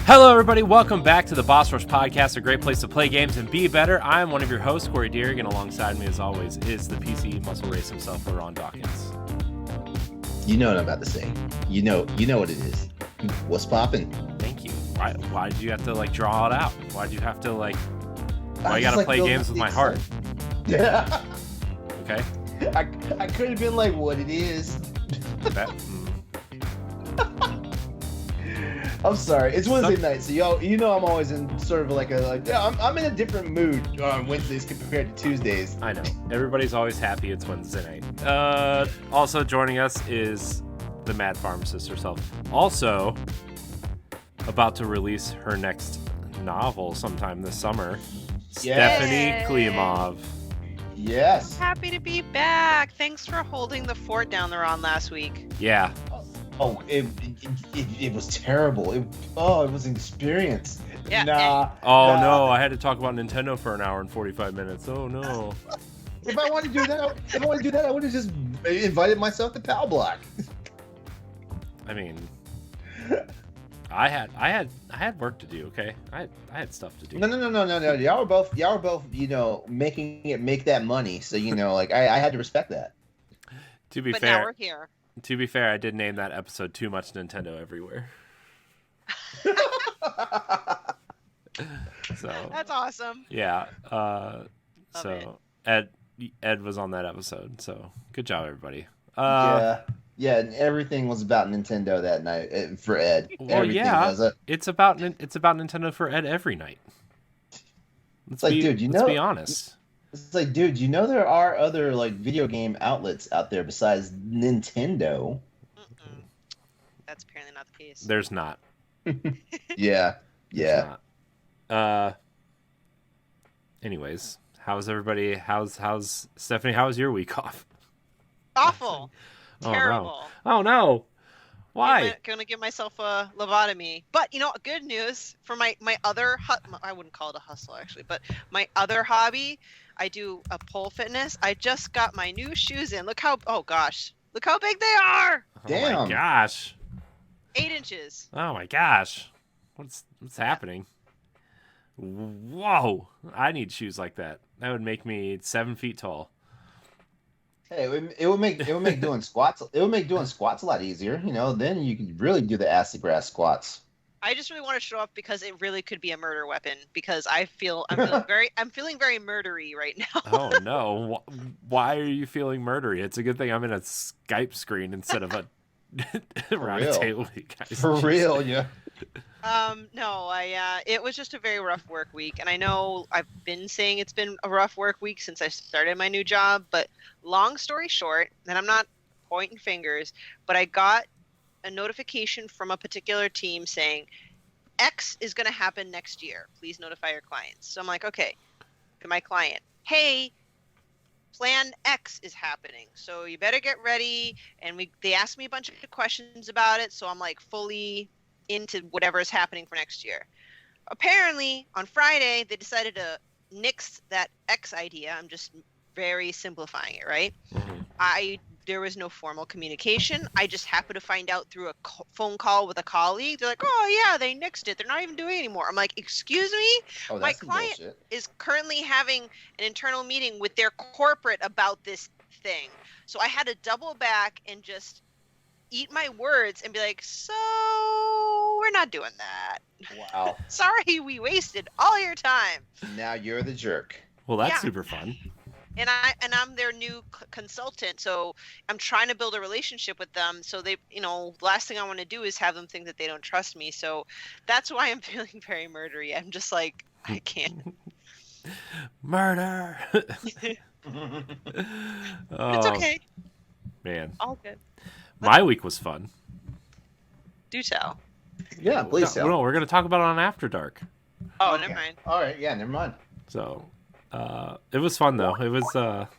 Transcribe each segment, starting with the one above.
Hello, everybody. Welcome back to the Boss Rush Podcast, a great place to play games and be better. I'm one of your hosts, Corey Dirrig, and alongside me, as always, is the PC muscle race himself, LeRon Dawkins. You know what I'm about to say. You know what it is. What's poppin'? Thank you. Why did you have to draw it out? Why did you have to why you gotta play games with my heart? Yeah. Okay. I could have been like, what it is. I'm sorry. It's Wednesday night, so you know I'm always in sort of I'm in a different mood on Wednesdays compared to Tuesdays. I know. Everybody's always happy it's Wednesday night. Also joining us is the Mad Pharmacist herself. Also about to release her next novel sometime this summer. Yes. Stephanie Klimov. Yes. Happy to be back. Thanks for holding the fort down there on last week. Yeah. Oh, it was terrible. It was an experience. Yeah. No, I had to talk about Nintendo for an hour and 45 minutes. Oh no. If I wanted to do that, I would have just invited myself to Pal Block. I mean, I had work to do. Okay, I had stuff to do. No. Y'all were both, making it make that money. So I had to respect that. To be but fair, now we're here. To be fair, I did name that episode "Too Much Nintendo Everywhere." So that's awesome. Yeah. Love Ed was on that episode. So good job, everybody. Yeah, and everything was about Nintendo that night for Ed. Well, it's about Nintendo for Ed every night. Let's be honest. It's like, dude, there are other video game outlets out there besides Nintendo. Mm-mm. That's apparently not the case. There's not. Yeah. Anyways, how's everybody? How's Stephanie? How was your week off? Awful. Terrible. Oh no. Why? I'm gonna give myself a lobotomy. But good news for my other I wouldn't call it a hustle actually, but my other hobby, I do a pole fitness. I just got my new shoes in. Look how big they are. Damn. Oh my gosh. 8 inches. Oh my gosh. What's happening? Whoa. I need shoes like that. That would make me 7 feet tall. Hey, it would make doing squats. It would make doing squats a lot easier. Then you could really do the acid grass squats. I just really want to show off because it really could be a murder weapon. Because I'm feeling very murdery right now. Oh no! Why are you feeling murdery? It's a good thing I'm in a Skype screen instead of a around a table with you guys. For real, yeah. No, it was just a very rough work week, and I know I've been saying it's been a rough work week since I started my new job, but long story short, and I'm not pointing fingers, but I got a notification from a particular team saying X is going to happen next year. Please notify your clients. So I'm like, okay, to my client, hey, plan X is happening, so you better get ready. And they asked me a bunch of questions about it, so I'm fully into whatever is happening for next year. Apparently, on Friday, they decided to nix that X idea. I'm just very simplifying it, right? Mm-hmm. There was no formal communication. I just happened to find out through a phone call with a colleague. They're like, oh, yeah, they nixed it. They're not even doing it anymore. I'm like, excuse me? Oh, my client is currently having an internal meeting with their corporate about this thing. So I had to double back and just eat my words and be like, so we're not doing that. Wow. Sorry, we wasted all your time. Now you're the jerk. Well, that's super fun. And I'm their new consultant, so I'm trying to build a relationship with them. So they, the last thing I want to do is have them think that they don't trust me. So that's why I'm feeling very murdery. I'm just like, I can't. Murder. It's okay. Man. All good. My week was fun. Do tell. Yeah, please tell. No, we're going to talk about it on After Dark. Oh, okay. Never mind. All right, yeah, never mind. So, it was fun though. It was a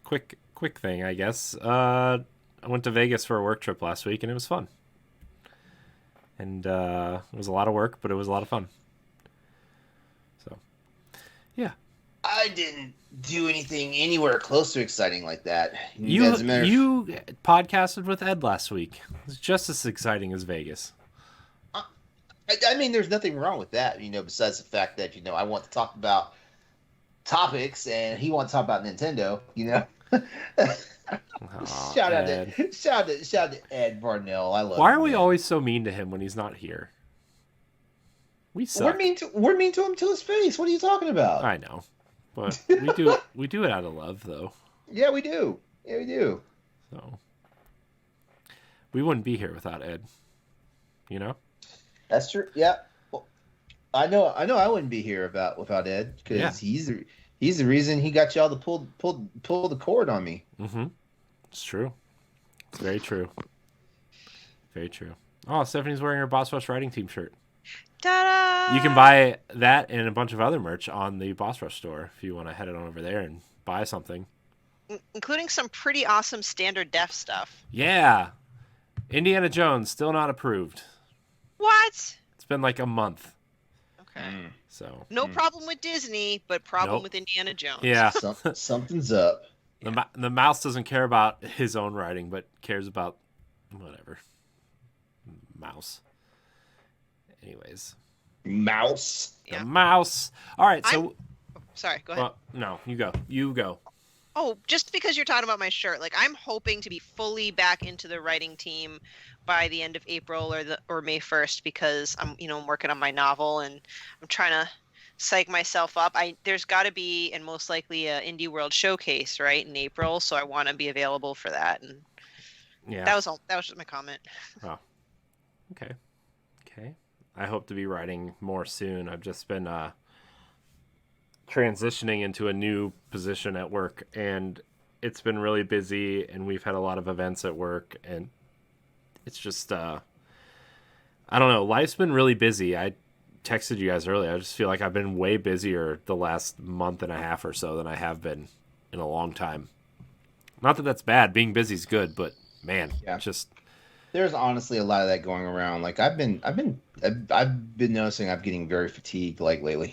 quick thing, I guess. I went to Vegas for a work trip last week, and it was fun. And it was a lot of work, but it was a lot of fun. So, yeah. I didn't do anything anywhere close to exciting like that. You podcasted with Ed last week. It was just as exciting as Vegas. I mean, there's nothing wrong with that, besides the fact that, I want to talk about topics and he wants to talk about Nintendo. Aw, Shout Ed. out to Ed Varnell. I love Why you, are we man. always so mean to him when he's not here? We suck. We're mean to him to his face. What are you talking about? I know, but we do it out of love, though. Yeah, we do. Yeah, we do. So we wouldn't be here without Ed. You know? That's true. Yeah. Well, I know. I wouldn't be here without Ed because he's the reason he got y'all to pull the cord on me. Mm-hmm. It's true. It's very true. Very true. Oh, Stephanie's wearing her Boss Rush Writing Team shirt. Ta-da! You can buy that and a bunch of other merch on the Boss Rush store if you want to head it on over there and buy something. Including some pretty awesome standard def stuff. Yeah. Indiana Jones, still not approved. What? It's been like a month. Okay. So No problem with Disney, but problem Nope. with Indiana Jones. yeah. Something's up. The mouse doesn't care about his own writing, but cares about whatever. Mouse. Anyways. Mouse. Yeah. The mouse. All right, so Sorry, go ahead. no, you go. You go. Oh, just because you're talking about my shirt, like I'm hoping to be fully back into the writing team by the end of April or May 1st because I'm working on my novel and I'm trying to psych myself up. There's got to be and most likely a Indie World showcase right in April, so I want to be available for that. And Yeah. that was all. That was just my comment. Oh. Okay. I hope to be writing more soon. I've just been transitioning into a new position at work, and it's been really busy, and we've had a lot of events at work, and it's just I don't know. Life's been really busy. I texted you guys earlier. I just feel like I've been way busier the last month and a half or so than I have been in a long time. Not that that's bad. Being busy is good, but man, just there's honestly a lot of that going around. Like I've been noticing I'm getting very fatigued like lately.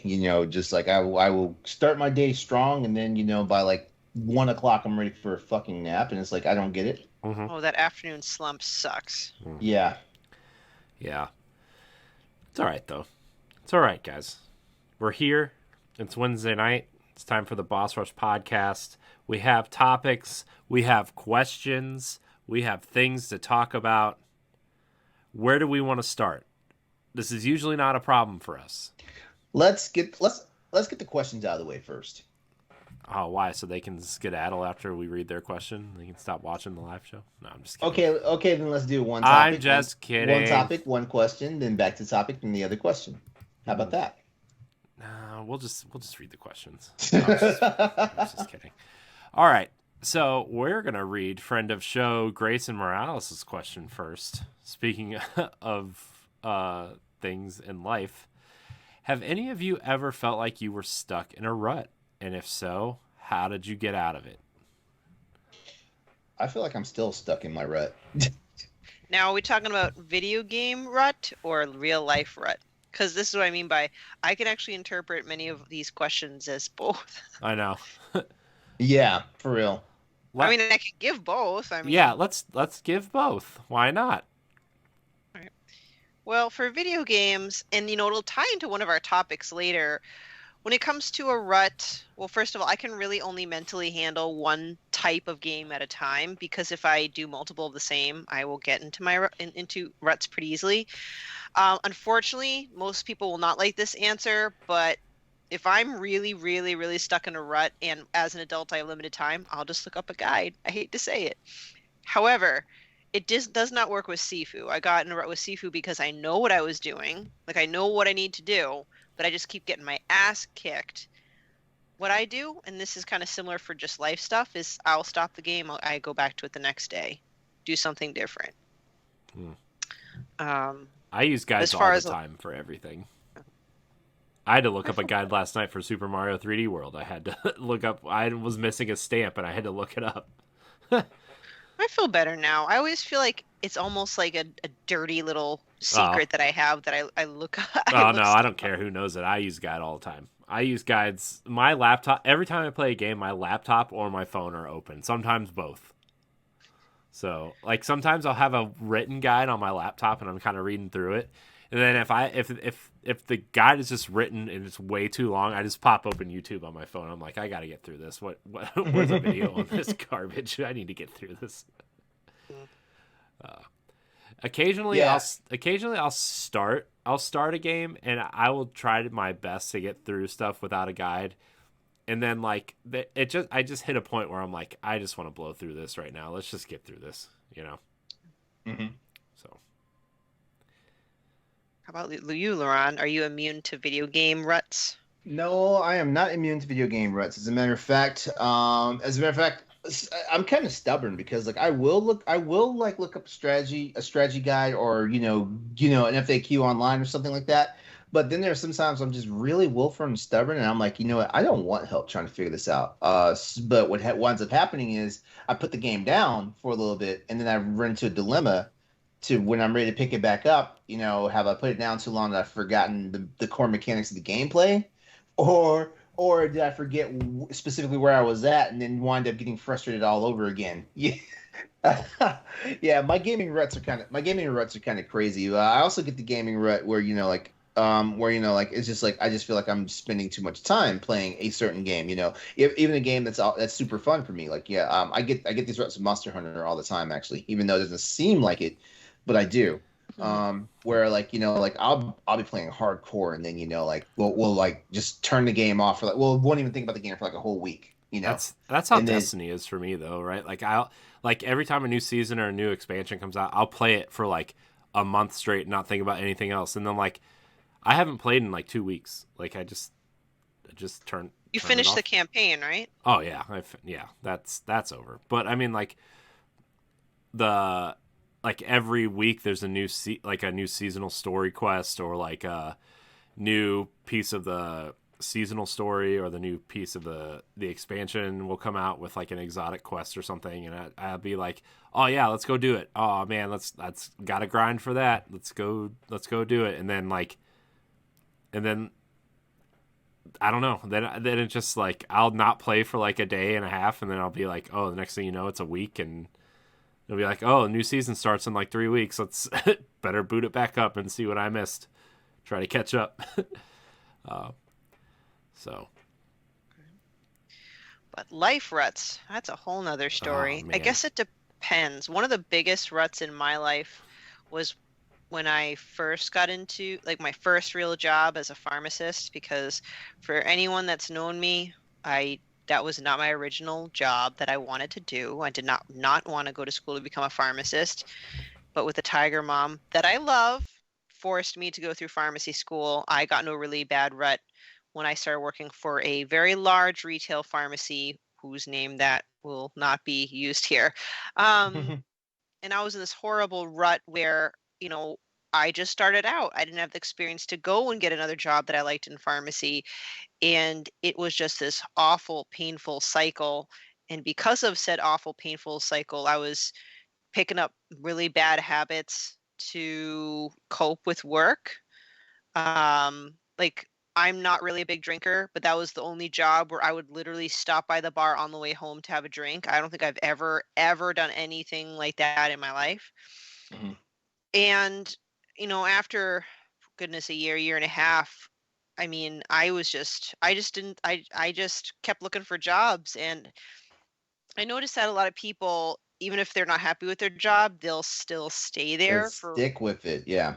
Just like I will start my day strong and then by like 1 o'clock I'm ready for a fucking nap and it's like I don't get it. mm-hmm. Oh, that afternoon slump sucks. Yeah. It's all right though. It's all right, guys. We're here. It's Wednesday night. It's time for the Boss Rush podcast. We have topics. We have questions. We have things to talk about. Where do we want to start? This is usually not a problem for us. Let's get the questions out of the way first. Oh, why? So they can skedaddle after we read their question? They can stop watching the live show? No, I'm just kidding. Okay, then let's do one topic. I'm just kidding. One topic, one question, then back to topic, then the other question. How about that? No, we'll just read the questions. I was just kidding. All right. So we're going to read friend of show Grayson Morales' question first. Speaking of things in life, have any of you ever felt like you were stuck in a rut? And if so, how did you get out of it? I feel like I'm still stuck in my rut. Now, are we talking about video game rut or real life rut? Because this is what I mean by I can actually interpret many of these questions as both. I know. Yeah, for real. I mean, I can give both. Yeah, let's give both. Why not? All right. Well, for video games, and it'll tie into one of our topics later. When it comes to a rut, well, first of all, I can really only mentally handle one type of game at a time because if I do multiple of the same, I will get into ruts pretty easily. Unfortunately, most people will not like this answer, but if I'm really, really, really stuck in a rut and as an adult I have limited time, I'll just look up a guide. I hate to say it. However, it does not work with Sifu. I got in a rut with Sifu because I know what I was doing. Like, I know what I need to do, but I just keep getting my ass kicked. What I do, and this is kind of similar for just life stuff, is I'll stop the game. I go back to it the next day. Do something different. I use guides all the time for everything. I had to look up a guide last night for Super Mario 3D World. I had to look up. I was missing a stamp, and I had to look it up. I feel better now. I always feel like it's almost like a dirty little secret that I have that I look up. I don't care who knows it. I use guide all the time. I use guides. My laptop, every time I play a game, my laptop or my phone are open. Sometimes both. So like sometimes I'll have a written guide on my laptop and I'm kind of reading through it. And then if the guide is just written and it's way too long, I just pop open YouTube on my phone. I'm like, I got to get through this. Where's a video on this garbage? I need to get through this. Occasionally, Yeah. I'll start a game and I will try my best to get through stuff without a guide. And then like I just hit a point where I'm like, I just want to blow through this right now. Let's just get through this, you know. Mm-hmm. So. How about you, LeRon? Are you immune to video game ruts? No, I am not immune to video game ruts. As a matter of fact, I'm kind of stubborn because like I will look up a strategy guide, or an FAQ online or something like that. But then there's sometimes I'm just really willful and stubborn, and I'm like, you know what, I don't want help trying to figure this out. But what winds up happening is I put the game down for a little bit, and then I run into a dilemma to when I'm ready to pick it back up. Have I put it down too long that I've forgotten the core mechanics of the gameplay, or did I forget specifically where I was at and then wind up getting frustrated all over again? Yeah. Yeah, my gaming ruts are kind of crazy. I also get the gaming rut where it's just like I just feel like I'm spending too much time playing a certain game. Even a game that's super fun for me. Like I get these ruts of Monster Hunter all the time actually, even though it doesn't seem like it, but I do. Where I'll be playing hardcore and then we'll like just turn the game off for won't even think about the game for like a whole week. That's how And then- Destiny is for me though, right? Like I'll like every time a new season or a new expansion comes out, I'll play it for like a month straight and not think about anything else. And then like I haven't played in like 2 weeks. Like I just turn. You turn it finished off. the campaign, right? Oh yeah, that's over. But I mean like every week there's a new a new seasonal story quest or like a new piece of the seasonal story or the new piece of the expansion will come out with like an exotic quest or something, and I'll be like, oh yeah, let's go do it. Oh man, that's gotta grind for that. Let's go do it. And then I don't know. Then it's just like I'll not play for like a day and a half, and then I'll be like, oh, the next thing you know, it's a week, and it'll be like, oh, a new season starts in like 3 weeks. Let's better boot it back up and see what I missed. Try to catch up. So. But life ruts, that's a whole nother story. Oh, I man. guess it depends. One of the biggest ruts in my life was when I first got into like my first real job as a pharmacist, because for anyone that's known me, that was not my original job that I wanted to do. I did not want to go to school to become a pharmacist, but with a tiger mom that I love forced me to go through pharmacy school. I got into a really bad rut when I started working for a very large retail pharmacy whose name that will not be used here. And I was in this horrible rut where, I just started out. I didn't have the experience to go and get another job that I liked in pharmacy. And it was just this awful, painful cycle. And because of said awful, painful cycle, I was picking up really bad habits to cope with work. Like I'm not really a big drinker, but that was the only job where I would literally stop by the bar on the way home to have a drink. I don't think I've ever done anything like that in my life. Mhm. And, after goodness, a year and a half, I mean, I just kept looking for jobs. And I noticed that a lot of people, even if they're not happy with their job, they'll still stay there Let's for stick with it. Yeah.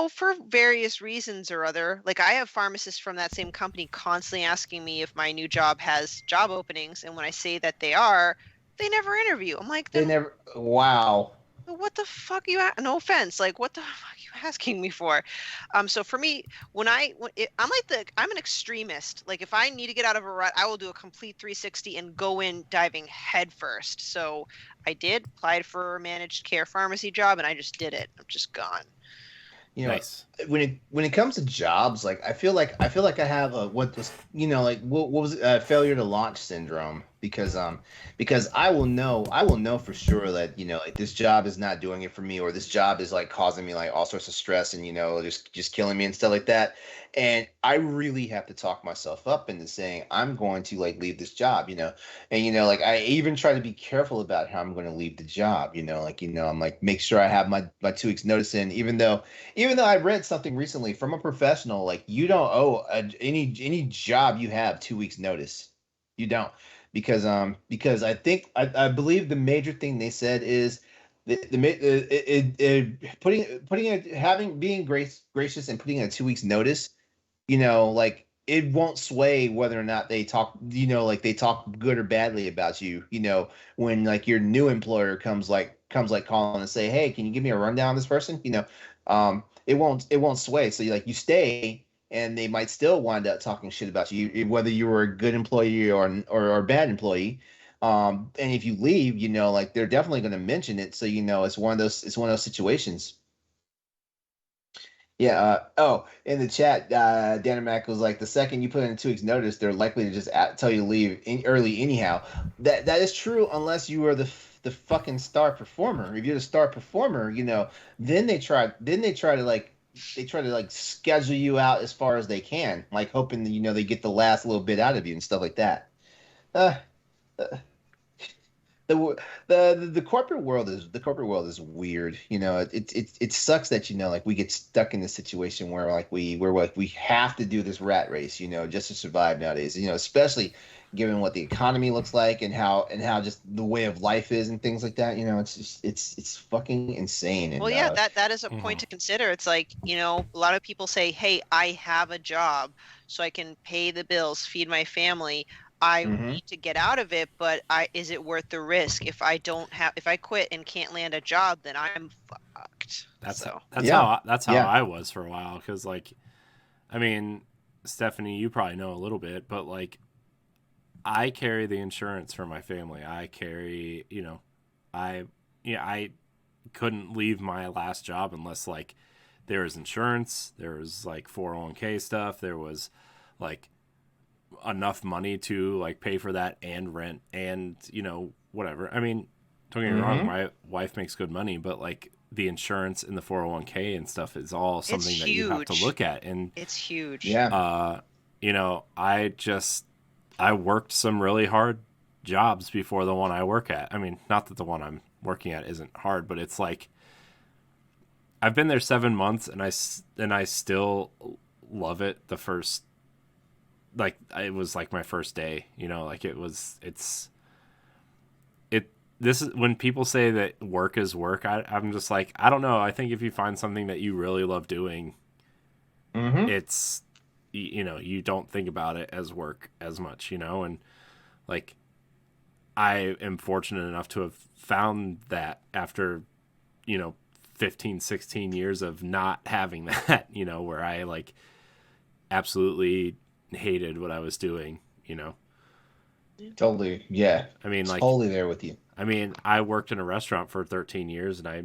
for various reasons or other. Like I have pharmacists from that same company constantly asking me if my new job has job openings, and when I say that they never interview. I'm like, They then never. Wow. what the fuck no offense, like what the fuck are you asking me for? So for me, I'm an extremist. Like if I need to get out of a rut, I will do a complete 360 and go in diving head first. So I applied for a managed care pharmacy job, and I just did it. I'm just gone. Nice. When it comes to jobs, like I feel like I have what was what was it? Failure to launch syndrome. because I will know for sure that like this job is not doing it for me, or this job is like causing me like all sorts of stress and just killing me and stuff like that. And I really have to talk myself up into saying I'm going to like leave this job, and like I even try to be careful about how I'm going to leave the job, like I'm like make sure I have my 2 weeks notice in, even though I read something recently from a professional, like you don't owe any job you have 2 weeks notice. You don't, because I believe the major thing they said is putting it having being gracious and putting a 2 weeks notice, like it won't sway whether or not they talk, like they talk good or badly about you, when like your new employer comes like calling and say, hey, can you give me a rundown on this person, it won't sway. So like you stay, and they might still wind up talking shit about you, whether you were a good employee or a bad employee. And if you leave, like they're definitely going to mention it. So it's one of those situations. Yeah. In the chat, Dynamac was like, the second you put in a 2 weeks notice, they're likely to just tell you to leave early anyhow. That is true unless you are the fucking star performer. If you're the star performer, then they try to schedule you out as far as they can, like hoping that they get the last little bit out of you and stuff like that. Uh, the the corporate world is weird. It sucks that like we get stuck in this situation where like we have to do this rat race, just to survive nowadays. Especially given what the economy looks like and how just the way of life is and things like that. It's just it's fucking insane. And Well, yeah, that is a point Mhm. to consider. It's like, a lot of people say, "Hey, I have a job so I can pay the bills, feed my family. I Mhm. need to get out of it, but is it worth the risk? If I quit and can't land a job, then I'm fucked." That's So, that's Yeah. how that's how Yeah. I was for a while. Because like, I mean, Stephanie, you probably know a little bit, but like, I carry the insurance for my family. I carry, I I couldn't leave my last job unless like there was insurance, there was like 401k stuff, there was like enough money to like pay for that and rent and whatever. I mean, don't get me wrong, Mhm. my wife makes good money, but like the insurance and the 401k and stuff is all it's something that you have to huge. look at. And It's huge. Yeah. uh I worked some really hard jobs before the one I work at. I mean, not that the one I'm working at isn't hard, but it's like I've been there 7 months and I still love it. The first, like, it was like my first day, like it. This is when people say that work is work. I'm just like, I don't know. I think if you find something that you really love doing, Mhm. it's, you don't think about it as work as much, and like, I am fortunate enough to have found that after, you know, 15, 16 years of not having that, where I like absolutely hated what I was doing. Totally. Yeah. I mean, like, Totally there with you. I worked in a restaurant for 13 years and I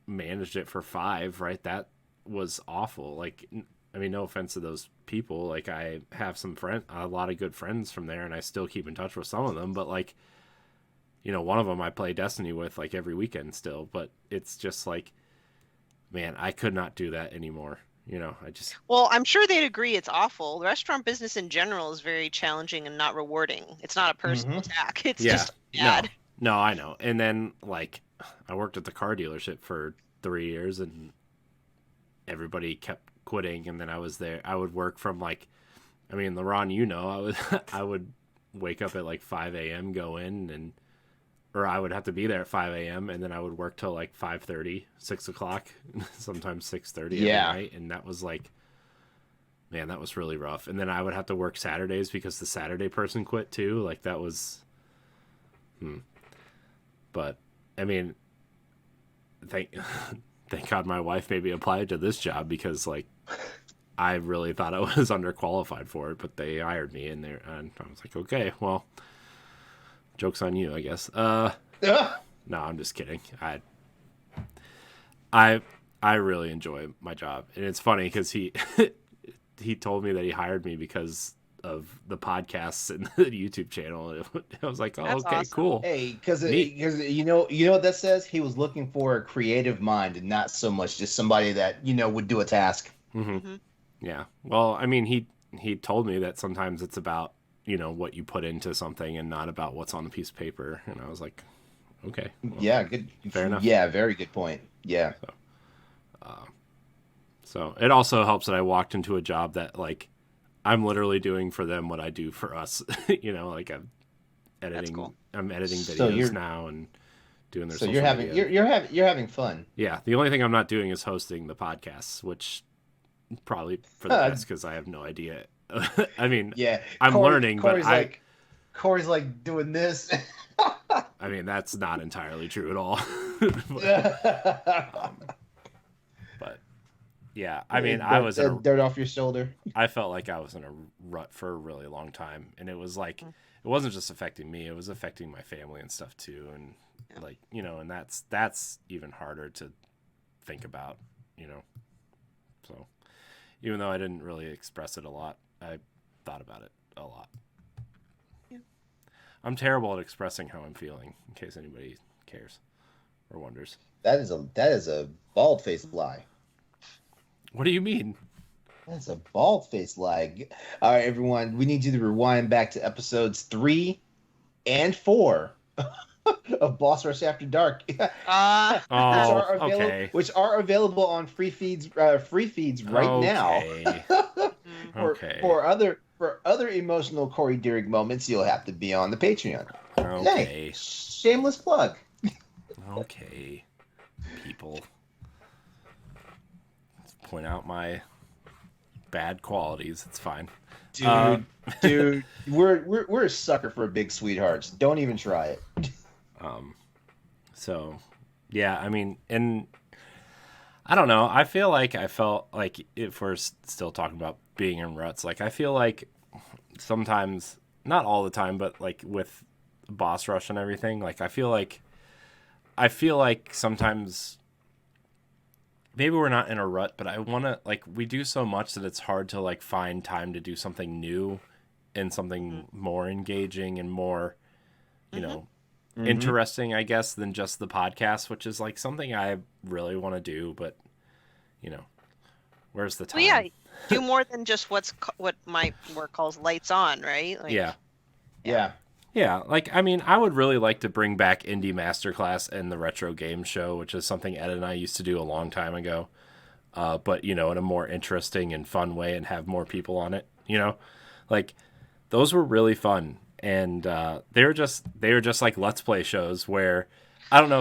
managed it for 5, right? That was awful. Like, no offense to those people. Like, I have a lot of good friends from there, and I still keep in touch with some of them. But like, one of them I play Destiny with like every weekend still. But it's just like, man, I could not do that anymore. I just, Well, I'm sure they'd agree it's awful. The restaurant business in general is very challenging and not rewarding. It's not a personal Mhm. attack. It's yeah, just no, bad. no, I know. And then like, I worked at the car dealership for 3 years, and everybody kept quitting. And then I was there. I would work from like, LeRon, I would, I would wake up at like 5 a.m., go in, or I would have to be there at 5 a.m., and then I would work till like 5:30, 6 o'clock, sometimes 6:30 every Yeah. night. And that was like, man, that was really rough. And then I would have to work Saturdays because the Saturday person quit too. Like, that was, but I mean, thank, thank God my wife maybe applied to this job, because like, I really thought I was underqualified for it, but they hired me, and I was like, okay, well, joke's on you, I guess. Ugh. No, I'm just kidding. I I really enjoy my job, and it's funny because he he told me that he hired me because of the podcasts and the YouTube channel. I was like, oh, That's okay, awesome. cool. Hey, because Neat. you know what that says? He was looking for a creative mind and not so much just somebody that would do a task. Mm-hmm. Yeah. Well, I mean, he told me that sometimes it's about what you put into something and not about what's on the piece of paper, and I was like, okay, well, Yeah, good. fair enough. Yeah, very good point. Yeah. So it also helps that I walked into a job that like I'm literally doing for them what I do for us. Like I'm editing. cool. I'm editing So videos you're- now and doing their So social you're having media. you're having fun. Yeah, the only thing I'm not doing is hosting the podcasts, which probably for the best because I have no idea. I mean, Yeah, I'm learning, but Corey's like doing this. I mean, that's not entirely true at all. But yeah, I mean, I was in dirt off your shoulder. I felt like I was in a rut for a really long time, and it was like it wasn't just affecting me; it was affecting my family and stuff too. And like and that's even harder to think about. So even though I didn't really express it a lot, I thought about it a lot. Yeah. I'm terrible at expressing how I'm feeling, in case anybody cares or wonders. That is a bald-faced lie. What do you mean? That's a bald-faced lie. All right, everyone, we need you to rewind back to episodes 3 and 4 of Boss Rush After Dark. Okay. Which are available on free feeds right now. Okay. For other emotional Corey Dirrig moments, you'll have to be on the Patreon. Okay. Hey, shameless plug. Okay. People. Let's point out my bad qualities. It's fine. Dude, we're a sucker for big sweethearts. Don't even try it. So, yeah, I mean, and I don't know. I feel like I felt like if we're still talking about being in ruts, like I feel like sometimes, not all the time, but like with Boss Rush and everything, like I feel like sometimes maybe we're not in a rut, but I want to like we do so much that it's hard to like find time to do something new and something more engaging and more, interesting, I guess, than just the podcast, which is like something I really want to do, but where's the time? Well, yeah, do more than just what my work calls lights on, right? Like, Yeah. Like I mean, I would really like to bring back Indie Masterclass and the Retro Game Show, which is something Ed and I used to do a long time ago, but in a more interesting and fun way, and have more people on it. Like those were really fun. And they were just like Let's Play shows where I don't know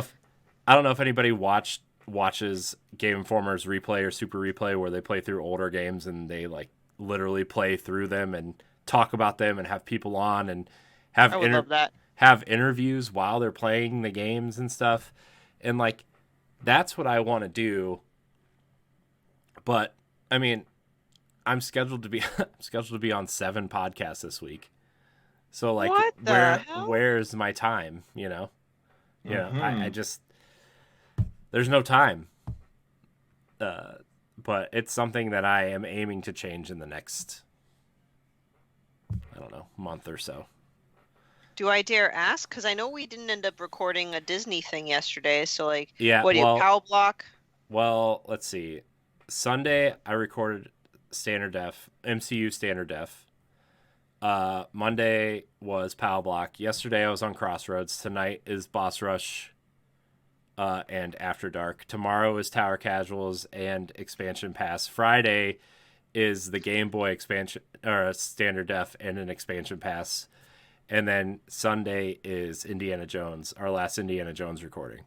if anybody watches Game Informer's Replay or Super Replay, where they play through older games and they like literally play through them and talk about them and have people on and have love that. have interviews while they're playing the games and stuff. And like that's what I want to do. But I mean, I'm scheduled to be on 7 podcasts this week. So like where's my time, I just there's no time. But it's something that I am aiming to change in the next month or so. Do I dare ask? Because I know we didn't end up recording a Disney thing yesterday. So like, yeah, what do you POW block? Well, let's see. Sunday I recorded standard def, MCU standard def. Monday was POW block. Yesterday I was on Crossroads. Tonight is Boss Rush and After Dark. Tomorrow is Tower Casuals and Expansion Pass. Friday is the Game Boy expansion or standard def and an expansion pass. And then Sunday is Indiana Jones, our last Indiana Jones recording.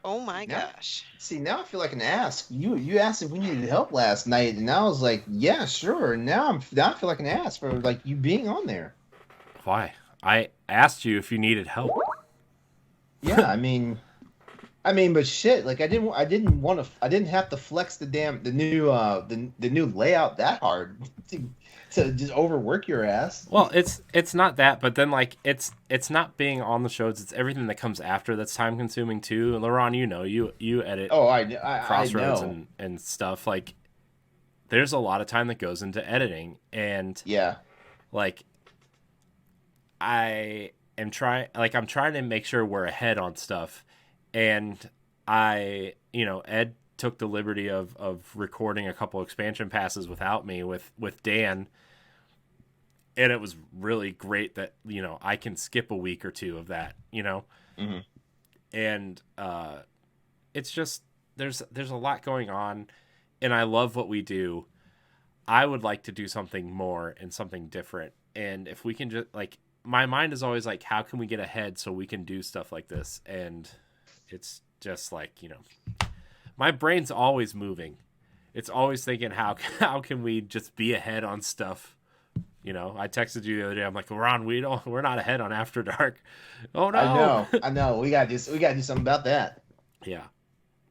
Oh my gosh. See, now I feel like an ass. You asked if we needed help last night, and I was like, yeah, sure. Now I feel like an ass for like you being on there. Why? I asked you if you needed help. Yeah, I mean, but shit, like I didn't have to flex the new layout that hard to just overwork your ass. Well, it's not that, but then like it's not being on the shows. It's everything that comes after that's time consuming too. And LeRon, you edit. Oh, I Crossroads know. and stuff. Like there's a lot of time that goes into editing, and yeah, like I'm trying to make sure we're ahead on stuff, and Ed took the liberty of recording a couple expansion passes without me with Dan, and it was really great that I can skip a week or two of that, Mm-hmm. and it's just there's a lot going on, and I love what we do. I would like to do something more and something different, and if we can just my mind is always like, how can we get ahead so we can do stuff like this? And it's just my brain's always moving. It's always thinking, how can we just be ahead on stuff? I texted you the other day. I'm like, Ron, we're not ahead on After Dark. Oh no. I know. We gotta do something about that. Yeah.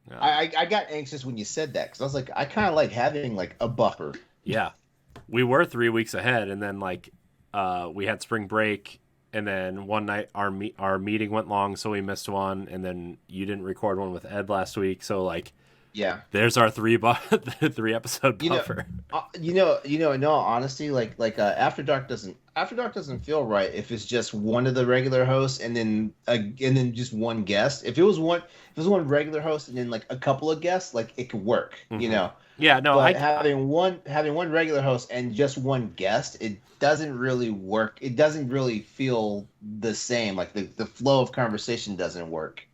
I got anxious when you said that, because I was like, I kind of like having like a buffer. Yeah. We were 3 weeks ahead, and then we had spring break, and then one night our meeting went long, so we missed one, and then you didn't record one with Ed last week, so yeah, there's our 3 episode buffer. In all honesty, After Dark doesn't feel right if it's just one of the regular hosts and then just one guest. If it was one regular host and then a couple of guests, it could work. Mm-hmm. Yeah, no, but having one regular host and just one guest, it doesn't really work. It doesn't really feel the same. The flow of conversation doesn't work.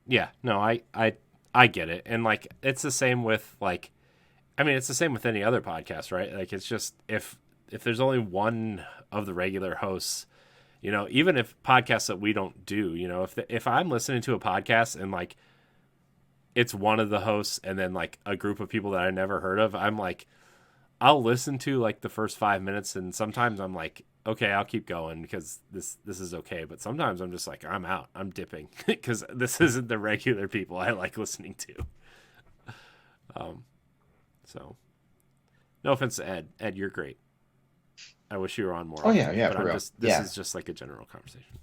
Yeah, no, I get it. And it's the same with it's the same with any other podcast, right? It's just if there's only one of the regular hosts, even if podcasts that we don't do, if I'm listening to a podcast and it's one of the hosts and then a group of people that I never heard of, I'm I'll listen to the first 5 minutes, and sometimes I'm okay, I'll keep going because this is okay. But sometimes I'm just I'm out, I'm dipping because this isn't the regular people I like listening to. So no offense to Ed. Ed, you're great. I wish you were on more. Oh yeah, but for real. This is just a general conversation.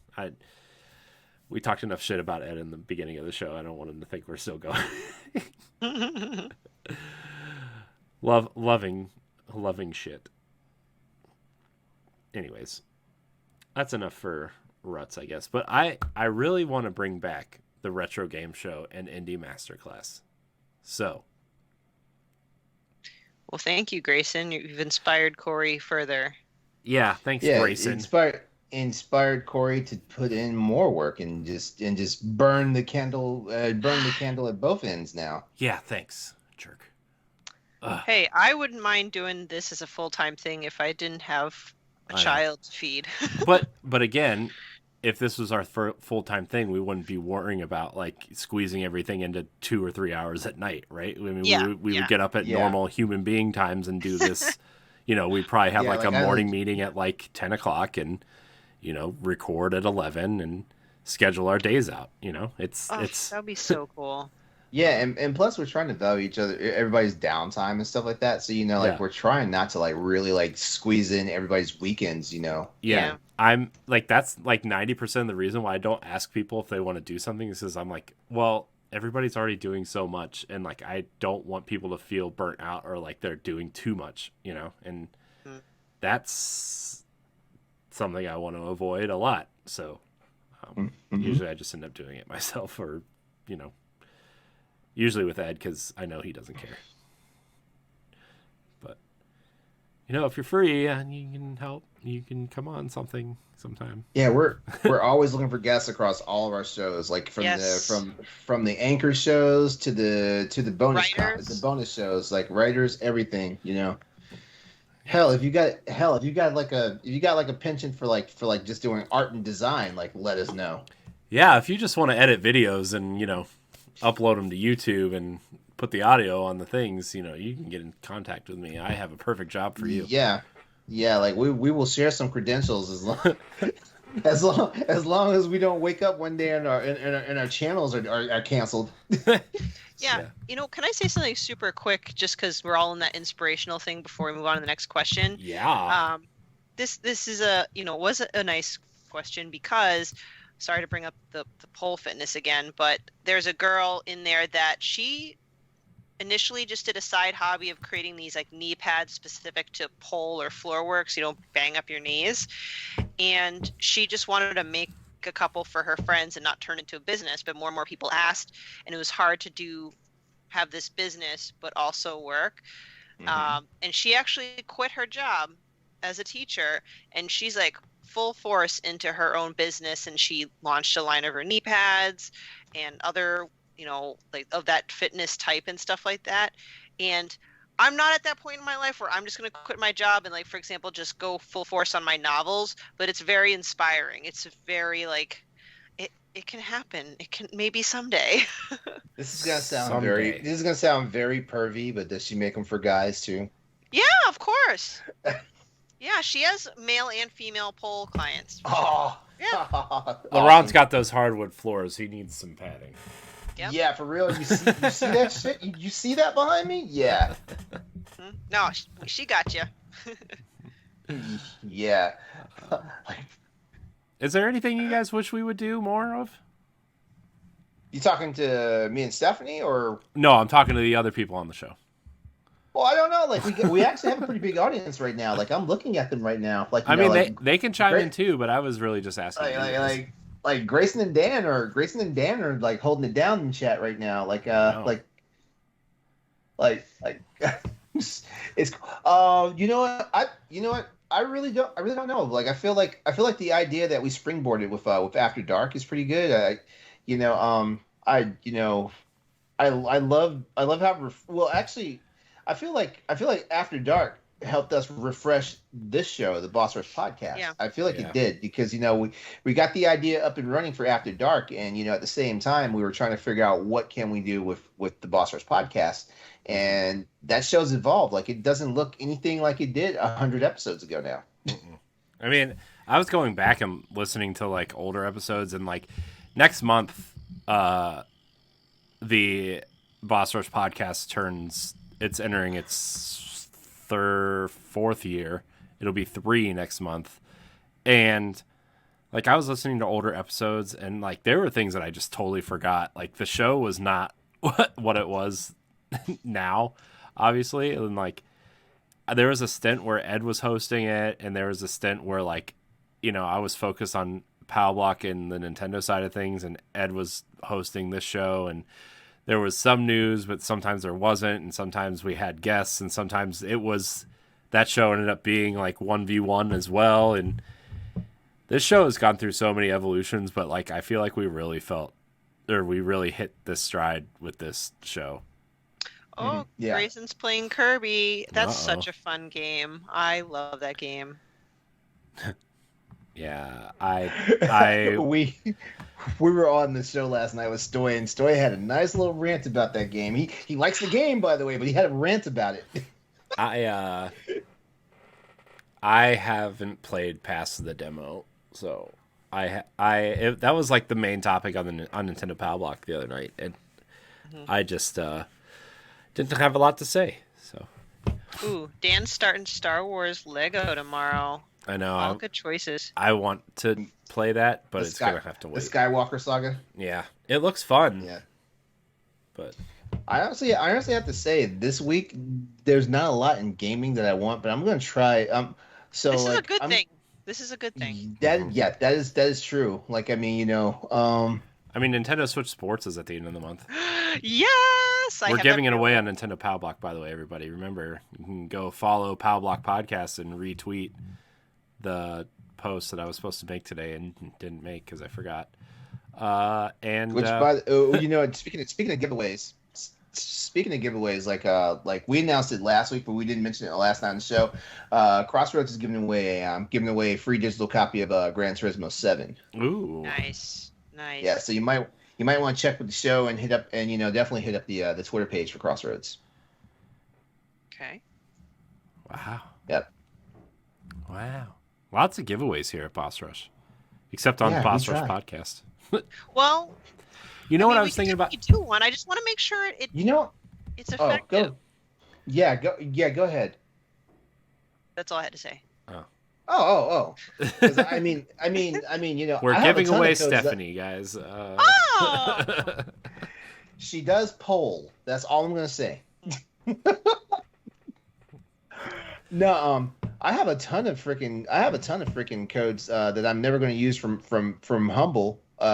We talked enough shit about Ed in the beginning of the show. I don't want him to think we're still going. Loving shit. Anyways, that's enough for Ruts, I guess. But I really want to bring back the Retro Game Show and Indie Masterclass. So. Well, thank you, Grayson. You've inspired Corey further. Yeah, thanks, Grayson. Inspired Corey to put in more work and just burn the candle at both ends now. Yeah, thanks, jerk. Hey, I wouldn't mind doing this as a full-time thing if I didn't have a child to feed. but again, if this was our full-time thing, we wouldn't be worrying about squeezing everything into 2 or 3 hours at night, right? I mean, we would get up at normal human being times and do this. We'd probably have a morning meeting at 10 o'clock and record at 11 and schedule our days out. It's that'd be so cool. Yeah, and plus we're trying to value everybody's downtime and stuff like that. So we're trying not to really squeeze in everybody's weekends. Yeah. I'm that's 90% of the reason why I don't ask people if they want to do something is because I'm well, everybody's already doing so much, and I don't want people to feel burnt out or they're doing too much, and that's something I want to avoid a lot. So usually I just end up doing it myself, or usually with Ed, because I know he doesn't care. But if you're free and you can help, you can come on sometime. Yeah, we're always looking for guests across all of our shows, from the anchor shows to the bonus shows, writers, everything. Hell, if you got a penchant for just doing art and design, let us know. Yeah, if you just want to edit videos and upload them to YouTube and put the audio on the things, you can get in contact with me. I have a perfect job for you. Yeah, we will share some credentials as long as we don't wake up one day and our channels are canceled. Yeah. Can I say something super quick, just because we're all in that inspirational thing before we move on to the next question? Yeah. This is was a nice question because, sorry to bring up the pole fitness again, but there's a girl in there that she initially just did a side hobby of creating these like knee pads specific to pole or floor work so you don't bang up your knees. And she just wanted to make a couple for her friends and not turn into a business, but more and more people asked, and it was hard to have this business but also work. And she actually quit her job as a teacher, and she's like full force into her own business, and she launched a line of her knee pads and other, like of that fitness type and stuff like that. And I'm not at that point in my life where I'm just going to quit my job and, like, for example, just go full force on my novels, but it's very inspiring. It's very like it can happen. It can maybe someday. This is gonna sound Someday. very pervy, but does she make them for guys too? Yeah, of course. Yeah, she has male and female pole clients. Oh, Yeah. LeRon's got those hardwood floors. He needs some padding. Yep. Yeah, for real. You see that shit? You see that behind me? Yeah. No, she got you. Yeah. Is there anything you guys wish we would do more of? You talking to me and Stephanie, or? No, I'm talking to the other people on the show. Well, I don't know. Like, we actually have a pretty big audience right now. Like, I'm looking at them right now. Like, I mean, like, they can chime in too, but I was really just asking. like Grayson and Dan are like holding it down in chat right now. Like, like it's you know what I really don't know. Like, I feel like the idea that we springboarded with After Dark is pretty good. I love how well, actually, I feel like After Dark helped us refresh this show, the Boss Rush podcast. Yeah. I feel like it did, because we got the idea up and running for After Dark, and at the same time we were trying to figure out what can we do with the Boss Rush podcast, and that show's evolved. Like, it doesn't look anything like it did 100 episodes ago now. I mean, I was going back and listening to like older episodes, and like next month, the Boss Rush podcast it's entering its fourth year. It'll be 3 next month. And like, I was listening to older episodes, and like there were things that I just totally forgot. Like, the show was not what it was now, obviously. And like, there was a stint where Ed was hosting it, and there was a stint where like, I was focused on Power Block and the Nintendo side of things, and Ed was hosting this show, and there was some news, but sometimes there wasn't, and sometimes we had guests, and sometimes that show ended up being like 1v1 as well. And this show has gone through so many evolutions, but like, I feel like we really hit this stride with this show. Oh, Yeah. Grayson's playing Kirby. That's Uh-oh. such a fun game. I love that game. Yeah, I we were on the show last night with Stoy, and Stoy had a nice little rant about that game. He likes the game, by the way, but he had a rant about it. I haven't played past the demo, so that was like the main topic on Nintendo Power Block the other night, and I just didn't have a lot to say. So, Ooh, Dan's starting Star Wars Lego tomorrow. I know All good choices. I want to play that, but it's gonna have to The wait. Skywalker Saga. Yeah, it looks fun. Yeah. But I honestly have to say, this week there's not a lot in gaming that I want, but I'm gonna try. So This is like, a good thing. This is a good thing. that is true. Like, I mean, Nintendo Switch Sports is at the end of the month. Yes! We're giving it away on Nintendo Power Block, by the way, everybody. Remember, you can go follow Power Block Podcast and retweet the post that I was supposed to make today and didn't make because I forgot. Speaking of giveaways, like we announced it last week, but we didn't mention it last night on the show. Crossroads is giving away a free digital copy of Gran Turismo 7. Ooh, Nice. Yeah, so you might want to check with the show and definitely hit up the Twitter page for Crossroads. Okay. wow, Yep. wow, lots of giveaways here at Boss Rush, except on Yeah, Boss we Rush try. Podcast. Well, You know what I we was can thinking about? definitely do one. I just want to make sure it's Oh, effective. go ahead. That's all I had to say. Oh. 'Cause I mean, We're I have a giving ton of away codes that- Stephanie, guys. Oh! She does poll. That's all I'm gonna say. No, I have a ton of freaking codes that I'm never going to use from Humble. For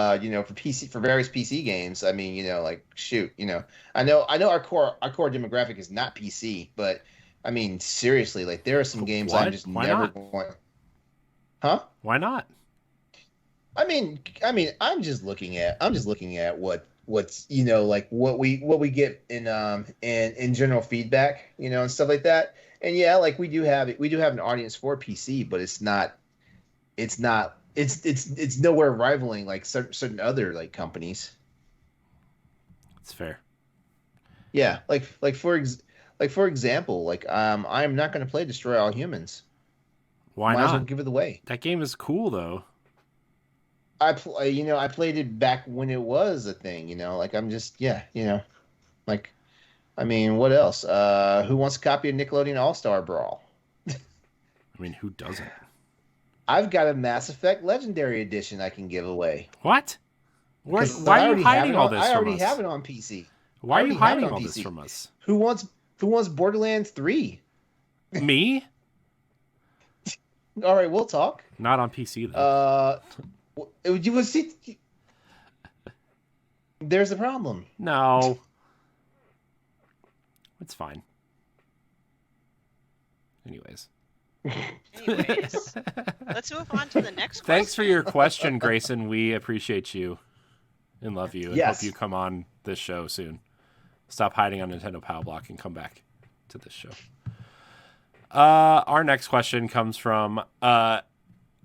PC for various PC games. I mean, like shoot, I know our core demographic is not PC, but I mean seriously, like there are some games I'm What? just Why never not? going. Huh? Why not? I mean, I'm just looking at what's like what we get in general feedback, and stuff like that. And yeah, like we do have an audience for PC, but it's nowhere rivaling like certain other like companies. It's fair. Yeah, like for example, like I am not going to play Destroy All Humans. Why Might as well not? give it away. That game is cool though. I played it back when it was a thing. Like I'm just like I mean, what else? Who wants a copy of Nickelodeon All Star Brawl? I mean, who doesn't? I've got a Mass Effect Legendary Edition I can give away. What? Because Why are you hiding all this I from already us? have it on PC. Why I are you already have it hiding on all this PC. from us? Who wants Borderlands 3? Me? All right, we'll talk. Not on PC though. You will see. There's a problem. No. It's fine. Anyways. Anyways, let's move on to the next question. Thanks for your question, Grayson. We appreciate you and love you and Yes. hope you come on this show soon. Stop hiding on Nintendo Power Block and come back to this show. Our next question comes from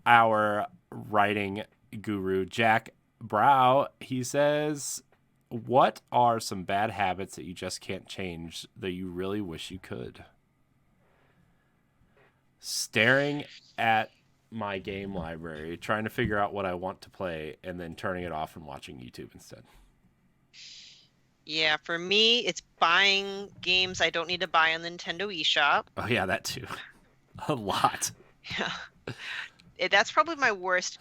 our writing guru, Jack Brow. He says, what are some bad habits that you just can't change that you really wish you could? Staring at my game library, trying to figure out what I want to play, and then turning it off and watching YouTube instead. Yeah, for me, it's buying games I don't need to buy on the Nintendo eShop. Oh, yeah, that too. A lot. Yeah. That's probably my worst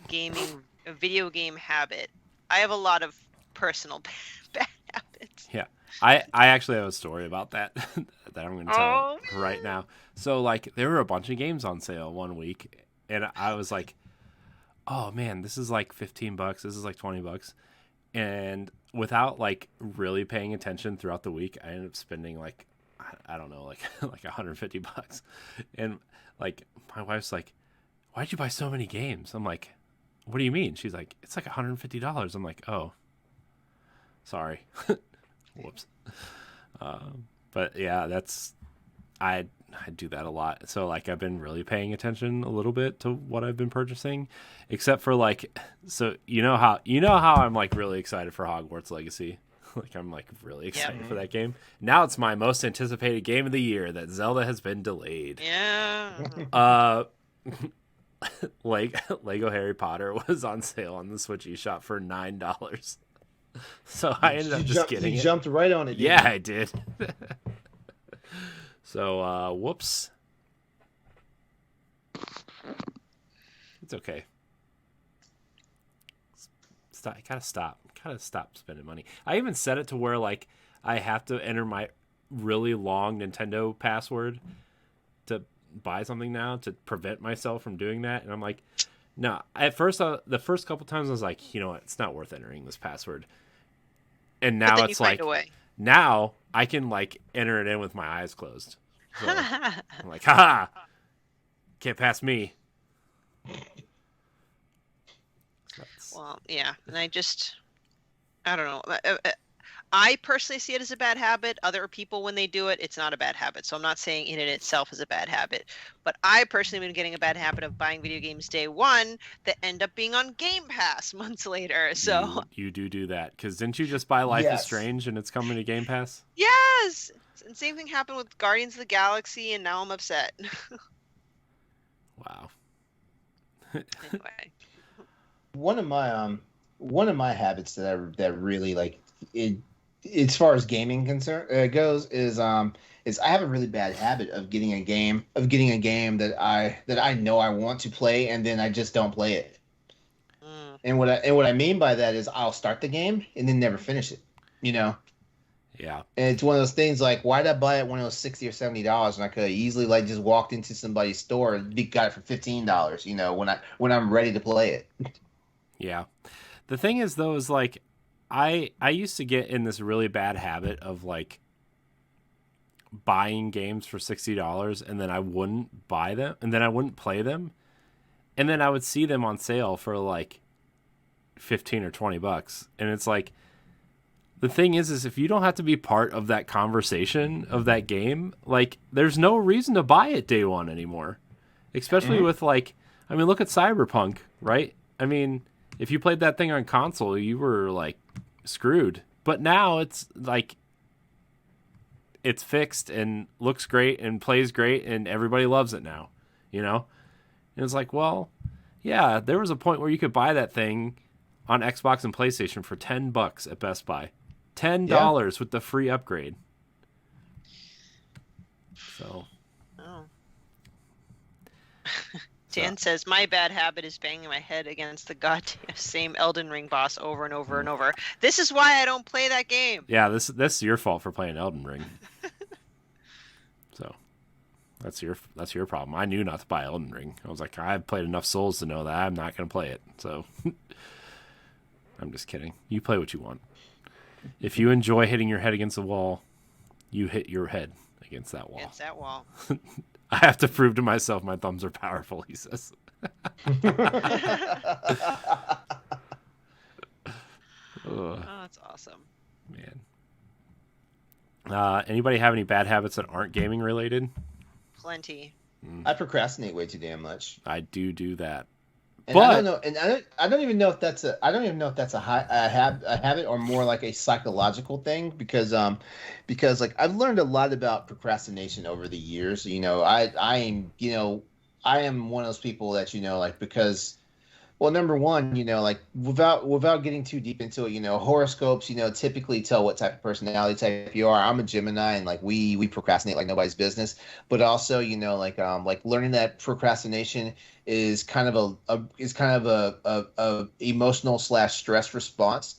video game habit. I have a lot of personal bad habits. Yeah. I actually have a story about that that I'm going to tell right now. So, like, there were a bunch of games on sale one week, and I was like, oh, man, this is like $15. This is like $20. And without, like, really paying attention throughout the week, I ended up spending, like, I don't know, like $150. And, like, my wife's like, why'd you buy so many games? I'm like, what do you mean? She's like, it's like $150. I'm like, oh, sorry. Whoops. But yeah, I do that a lot. So like I've been really paying attention a little bit to what I've been purchasing, except for like, so you know how I'm like really excited for Hogwarts Legacy. Like I'm like really excited for that game. Now it's my most anticipated game of the year that Zelda has been delayed. Yeah. Lego Harry Potter was on sale on the Switch eShop for $9. So I ended up just getting it. You jumped right on it. Yeah, I did. So, whoops. It's okay. Stop. Gotta stop spending money. I even set it to where, like, I have to enter my really long Nintendo password to buy something now to prevent myself from doing that. And I'm like, no. At first, the first couple times I was like, you know what? It's not worth entering this password. And now it's like, now I can like enter it in with my eyes closed. So I'm like, haha, can't pass me. Well, yeah, and I don't know. I personally see it as a bad habit. Other people, when they do it, it's not a bad habit. So I'm not saying it in itself is a bad habit. But I personally have been getting a bad habit of buying video games day one that end up being on Game Pass months later. So you do that. Because didn't you just buy Life is Strange and it's coming to Game Pass? Yes! And same thing happened with Guardians of the Galaxy, and now I'm upset. Wow. Anyway. One of my habits that really like it, as far as gaming goes is I have a really bad habit of getting a game that I know I want to play and then I just don't play it. And what I mean by that is I'll start the game and then never finish it. Yeah. And it's one of those things like, why did I buy it when it was $60 or $70, and I could have easily like just walked into somebody's store and got it for $15, when I'm ready to play it. Yeah. The thing is though, is like I used to get in this really bad habit of like buying games for $60 and then I wouldn't buy them and then I wouldn't play them. And then I would see them on sale for like 15 or $20. And it's like, the thing is if you don't have to be part of that conversation of that game, like there's no reason to buy it day one anymore. Especially with like, I mean, look at Cyberpunk, right? I mean, if you played that thing on console, you were like screwed. But now it's like, it's fixed and looks great and plays great and everybody loves it now, And it's like, well, yeah, there was a point where you could buy that thing on Xbox and PlayStation for $10 at Best Buy. $10 with the free upgrade. So. Oh. Dan says, my bad habit is banging my head against the goddamn same Elden Ring boss over and over and over. This is why I don't play that game. Yeah, this is your fault for playing Elden Ring. So that's your problem. I knew not to buy Elden Ring. I was like, I've played enough Souls to know that I'm not going to play it. So I'm just kidding. You play what you want. If you enjoy hitting your head against the wall, you hit your head against that wall. Against that wall. I have to prove to myself my thumbs are powerful, he says. Oh, that's awesome. Man. Anybody have any bad habits that aren't gaming related? Plenty. I procrastinate way too damn much. I do that. And but I don't know, and I don't even know if that's a habit or more like a psychological thing because like I've learned a lot about procrastination over the years. I am one of those people that like because. Well, number one, like without getting too deep into it, horoscopes, typically tell what type of personality type you are. I'm a Gemini, and like we procrastinate like nobody's business. But also, like learning that procrastination is kind of a emotional / stress response.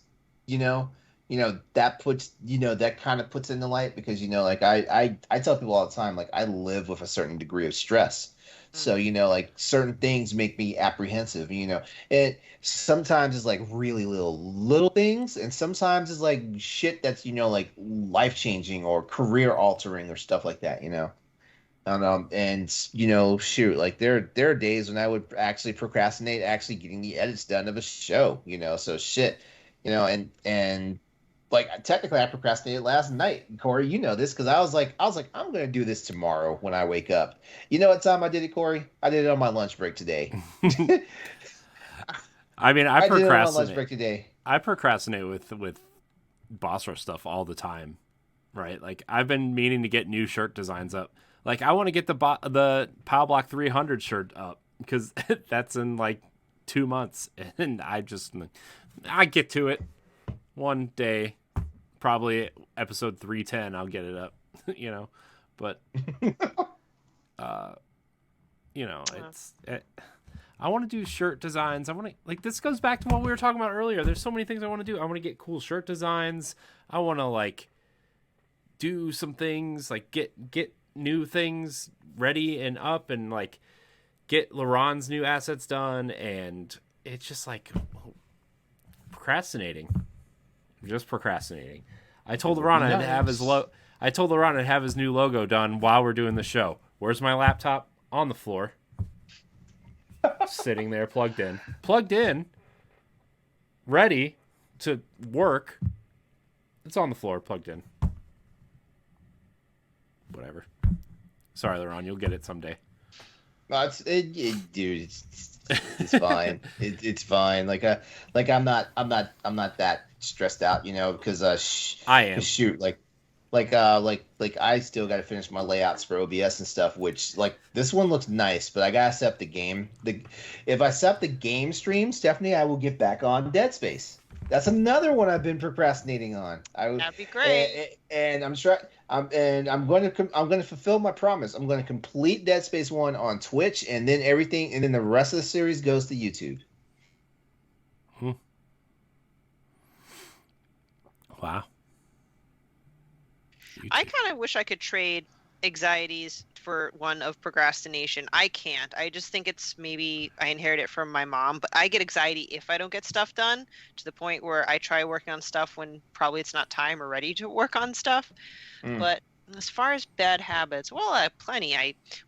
That puts that kind of puts in the light because like I tell people all the time like I live with a certain degree of stress. So, like certain things make me apprehensive, and sometimes it's like really little things. And sometimes it's like shit that's, like life changing or career altering or stuff like that, and shoot, like there are days when I would actually procrastinate actually getting the edits done of a show, so shit, and like technically I procrastinated last night, Corey. You know this because I was like I'm gonna do this tomorrow when I wake up. You know what time I did it, Corey? I did it on my lunch break today. I mean, I did it on my lunch procrastinate. break today. I procrastinate with boss rush stuff all the time, right? Like I've been meaning to get new shirt designs up. Like I want to get the Power Block 300 shirt up because that's in like 2 months, and I get to it one day. Probably episode 310, I'll get it up, but, I want to do shirt designs. I want to, like, this goes back to what we were talking about earlier. There's so many things I want to do. I want to get cool shirt designs. I want to, like, do some things, like, get new things ready and up and, like, get LeRon's new assets done. And it's just, like, procrastinating. Just procrastinating. I told LeRon I'd have his new logo done while we're doing the show. Where's my laptop? On the floor. Sitting there plugged in, ready to work. It's on the floor, plugged in. Whatever. Sorry, LeRon, you'll get it someday. No, dude, it's fine. It's fine. Like I'm not that stressed out, because I am. Shoot, like I still got to finish my layouts for OBS and stuff. Which like this one looks nice, but I gotta set up the game. If I set up the game stream, Stephanie, I will get back on Dead Space. That's another one I've been procrastinating on. That'd be great. And I'm sure. I'm going to fulfill my promise. I'm going to complete Dead Space 1 on Twitch, and then everything, and then the rest of the series goes to YouTube. Wow. I kind of wish I could trade anxieties for one of procrastination. I can't. I just think it's maybe I inherit it from my mom, but I get anxiety if I don't get stuff done, to the point where I try working on stuff when probably it's not time or ready to work on stuff. But as far as bad habits, well, I have plenty.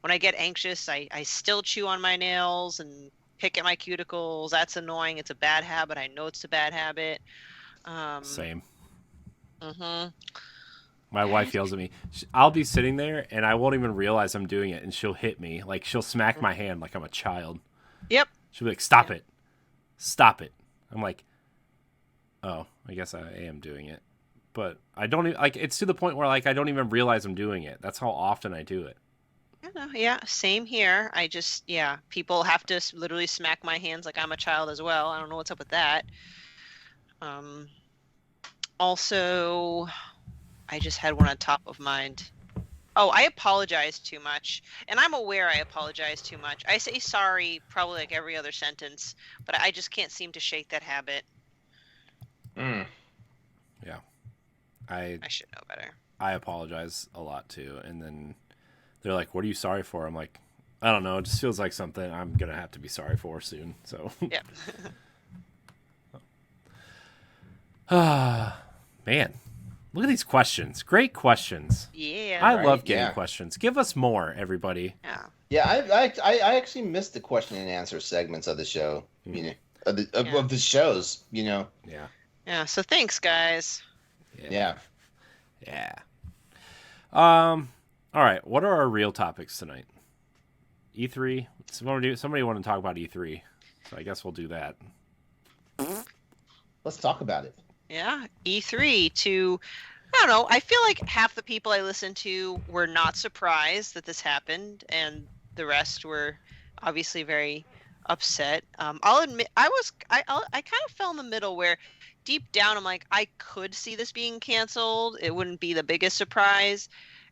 When I get anxious, I still chew on my nails and pick at my cuticles. That's annoying. It's a bad habit. I know it's a bad habit. Same. Mm-hmm. My wife yells at me. I'll be sitting there and I won't even realize I'm doing it, and she'll hit me. Like, she'll smack my hand like I'm a child. Yep. She'll be like, "Stop it. Stop it." I'm like, "Oh, I guess I am doing it." But I don't even, like, it's to the point where, like, I don't even realize I'm doing it. That's how often I do it. Yeah, same here. I just, people have to literally smack my hands like I'm a child as well. I don't know what's up with that. Also, I just had one on top of mind. Oh, I apologize too much. And I'm aware I apologize too much. I say sorry probably like every other sentence, but I just can't seem to shake that habit. Yeah. I should know better. I apologize a lot too. And then they're like, "What are you sorry for?" I'm like, "I don't know. It just feels like something I'm going to have to be sorry for soon." So. Yeah. Man. Look at these questions. Great questions. Yeah. I love getting questions. Give us more, everybody. Yeah, I actually missed the question and answer segments of the show. You know, of the shows. You know. Yeah. Yeah. So thanks, guys. Yeah. All right. What are our real topics tonight? E3. Somebody want to talk about E3? So I guess we'll do that. Let's talk about it. Yeah, E3 I don't know, I feel like half the people I listened to were not surprised that this happened, and the rest were obviously very upset. I'll admit, I kind of fell in the middle where deep down I'm like, I could see this being canceled. It wouldn't be the biggest surprise.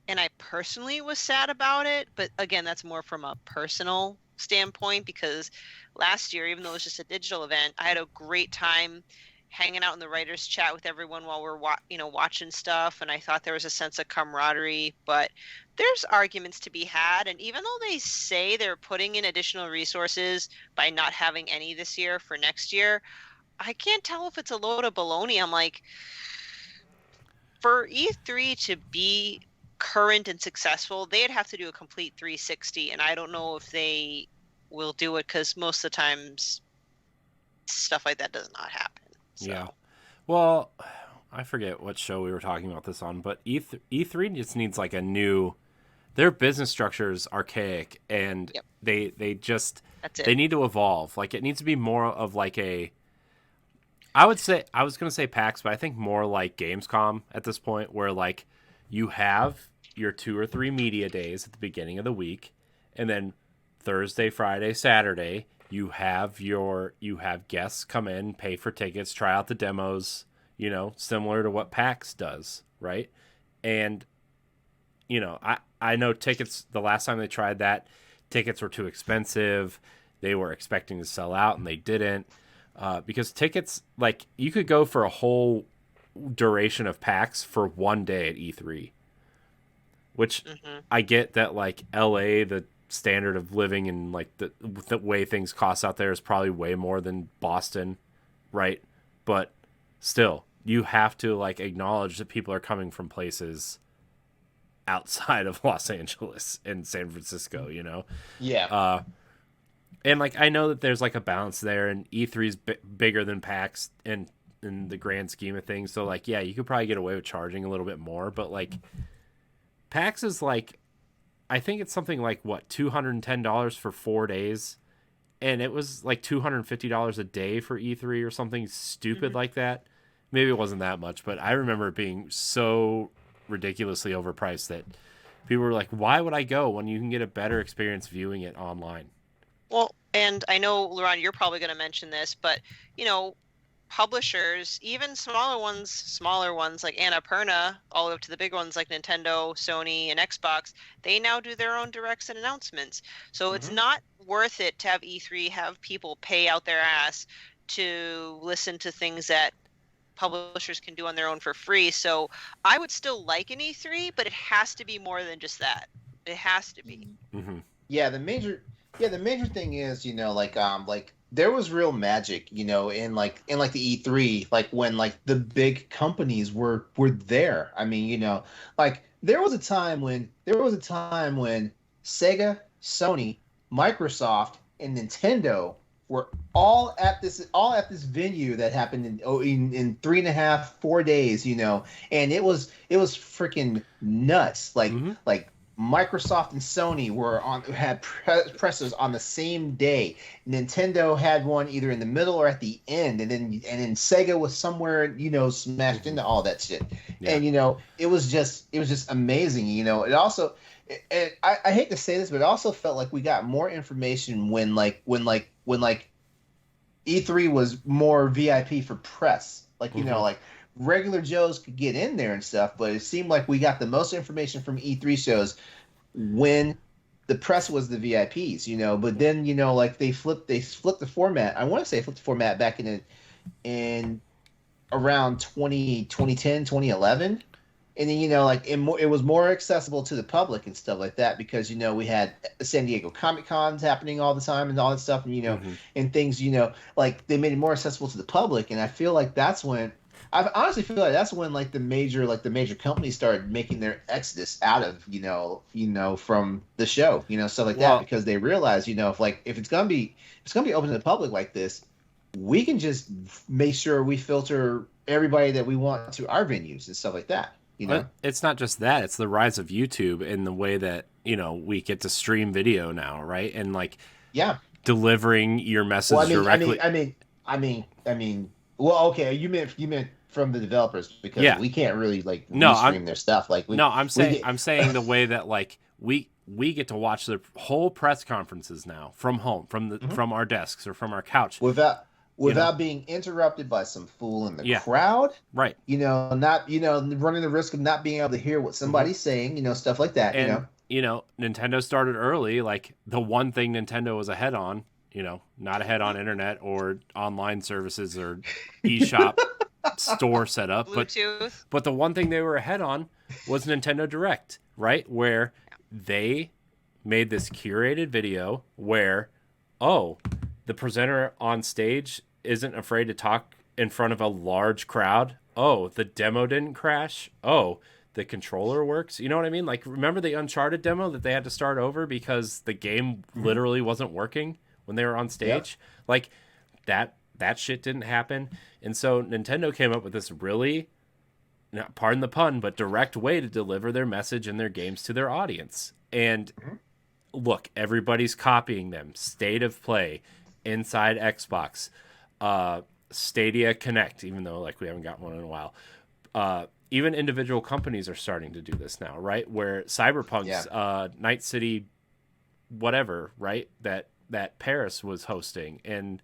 And I personally was sad about it. But again, that's more from a personal standpoint, because last year, even though it was just a digital event, I had a great time hanging out in the writers chat with everyone while we're watching stuff, and I thought there was a sense of camaraderie. But there's arguments to be had, and even though they say they're putting in additional resources by not having any this year for next year, I can't tell if it's a load of baloney. I'm like, for E3 to be current and successful, they'd have to do a complete 360, and I don't know if they will do it, because most of the times stuff like that does not happen. So. Yeah. Well, I forget what show we were talking about this on, but E3 just needs like a new. Their business structure is archaic, and they need to evolve. Like, it needs to be more of like a. I was going to say PAX, but I think more like Gamescom at this point, where like you have your 2 or 3 media days at the beginning of the week, and then Thursday, Friday, Saturday, you have guests come in, pay for tickets, try out the demos, similar to what PAX does, right? And I know tickets, the last time they tried that, tickets were too expensive. They were expecting to sell out and they didn't. Because tickets, like, you could go for a whole duration of PAX for one day at E3. Which I get that, like, LA, the standard of living and like the way things cost out there is probably way more than Boston, right? But still, you have to like acknowledge that people are coming from places outside of Los Angeles and San Francisco, and like I know that there's like a balance there, and E3's bigger than PAX in the grand scheme of things, so like you could probably get away with charging a little bit more, but like PAX is like, I think it's something like, what, $210 for 4 days? And it was like $250 a day for E3 or something stupid like that. Maybe it wasn't that much, but I remember it being so ridiculously overpriced that people were like, why would I go when you can get a better experience viewing it online? Well, and I know, LeRon, you're probably going to mention this, but, publishers, even smaller ones like Annapurna, all the way up to the big ones like Nintendo, Sony, and Xbox, they now do their own directs and announcements. So it's not worth it to have E3 have people pay out their ass to listen to things that publishers can do on their own for free. So I would still like an E3, but it has to be more than just that. It has to be. Mm-hmm. Yeah, the major thing is, like there was real magic, in the E3, like when like the big companies were there. I mean, like there was a time when Sega, Sony, Microsoft, and Nintendo were all at this venue that happened in 3.5-4 days, and it was freaking nuts. Like like Microsoft and Sony had presses on the same day. Nintendo had one either in the middle or at the end, and then Sega was somewhere, smashed into all that shit. Yeah. And it was just amazing. It also, and I hate to say this, but it also felt like we got more information when E3 was more VIP for press. Like like regular Joes could get in there and stuff, but it seemed like we got the most information from E3 shows when the press was the VIPs, But then like they flipped the format. I want to say they flipped the format back in around 2010, 2011. And then like it was more accessible to the public and stuff like that because we had San Diego Comic Cons happening all the time and all that stuff, and and things like they made it more accessible to the public. And I feel like that's when I honestly feel like that's when like the major companies started making their exodus out of from the show, stuff like that, because they realized if it's gonna be open to the public like this, we can just make sure we filter everybody that we want to our venues and stuff like that. It's not just that; it's the rise of YouTube and the way that we get to stream video now, right? And like, delivering your message directly. I mean. Well, okay, you meant from the developers because we can't really like stream their stuff. Like, I'm saying the way that like we get to watch the whole press conferences now from home, from our desks or from our couch without being interrupted by some fool in the crowd, right? Not running the risk of not being able to hear what somebody's saying, stuff like that. And, Nintendo started early. Like the one thing Nintendo was ahead on, not ahead on internet or online services or eShop store setup, but the one thing they were ahead on was Nintendo Direct, right? Where they made this curated video where, the presenter on stage isn't afraid to talk in front of a large crowd. The demo didn't crash. The controller works. You know what I mean? Like, remember the Uncharted demo that they had to start over because the game literally wasn't working when they were on stage? Yep. Like, that shit didn't happen. And so Nintendo came up with this really, pardon the pun, but direct way to deliver their message and their games to their audience. And look, everybody's copying them. State of Play, Inside Xbox, Stadia Connect, even though like we haven't got one in a while. Even individual companies are starting to do this now, right? Where Cyberpunk's Night City whatever, right? That Paris was hosting. And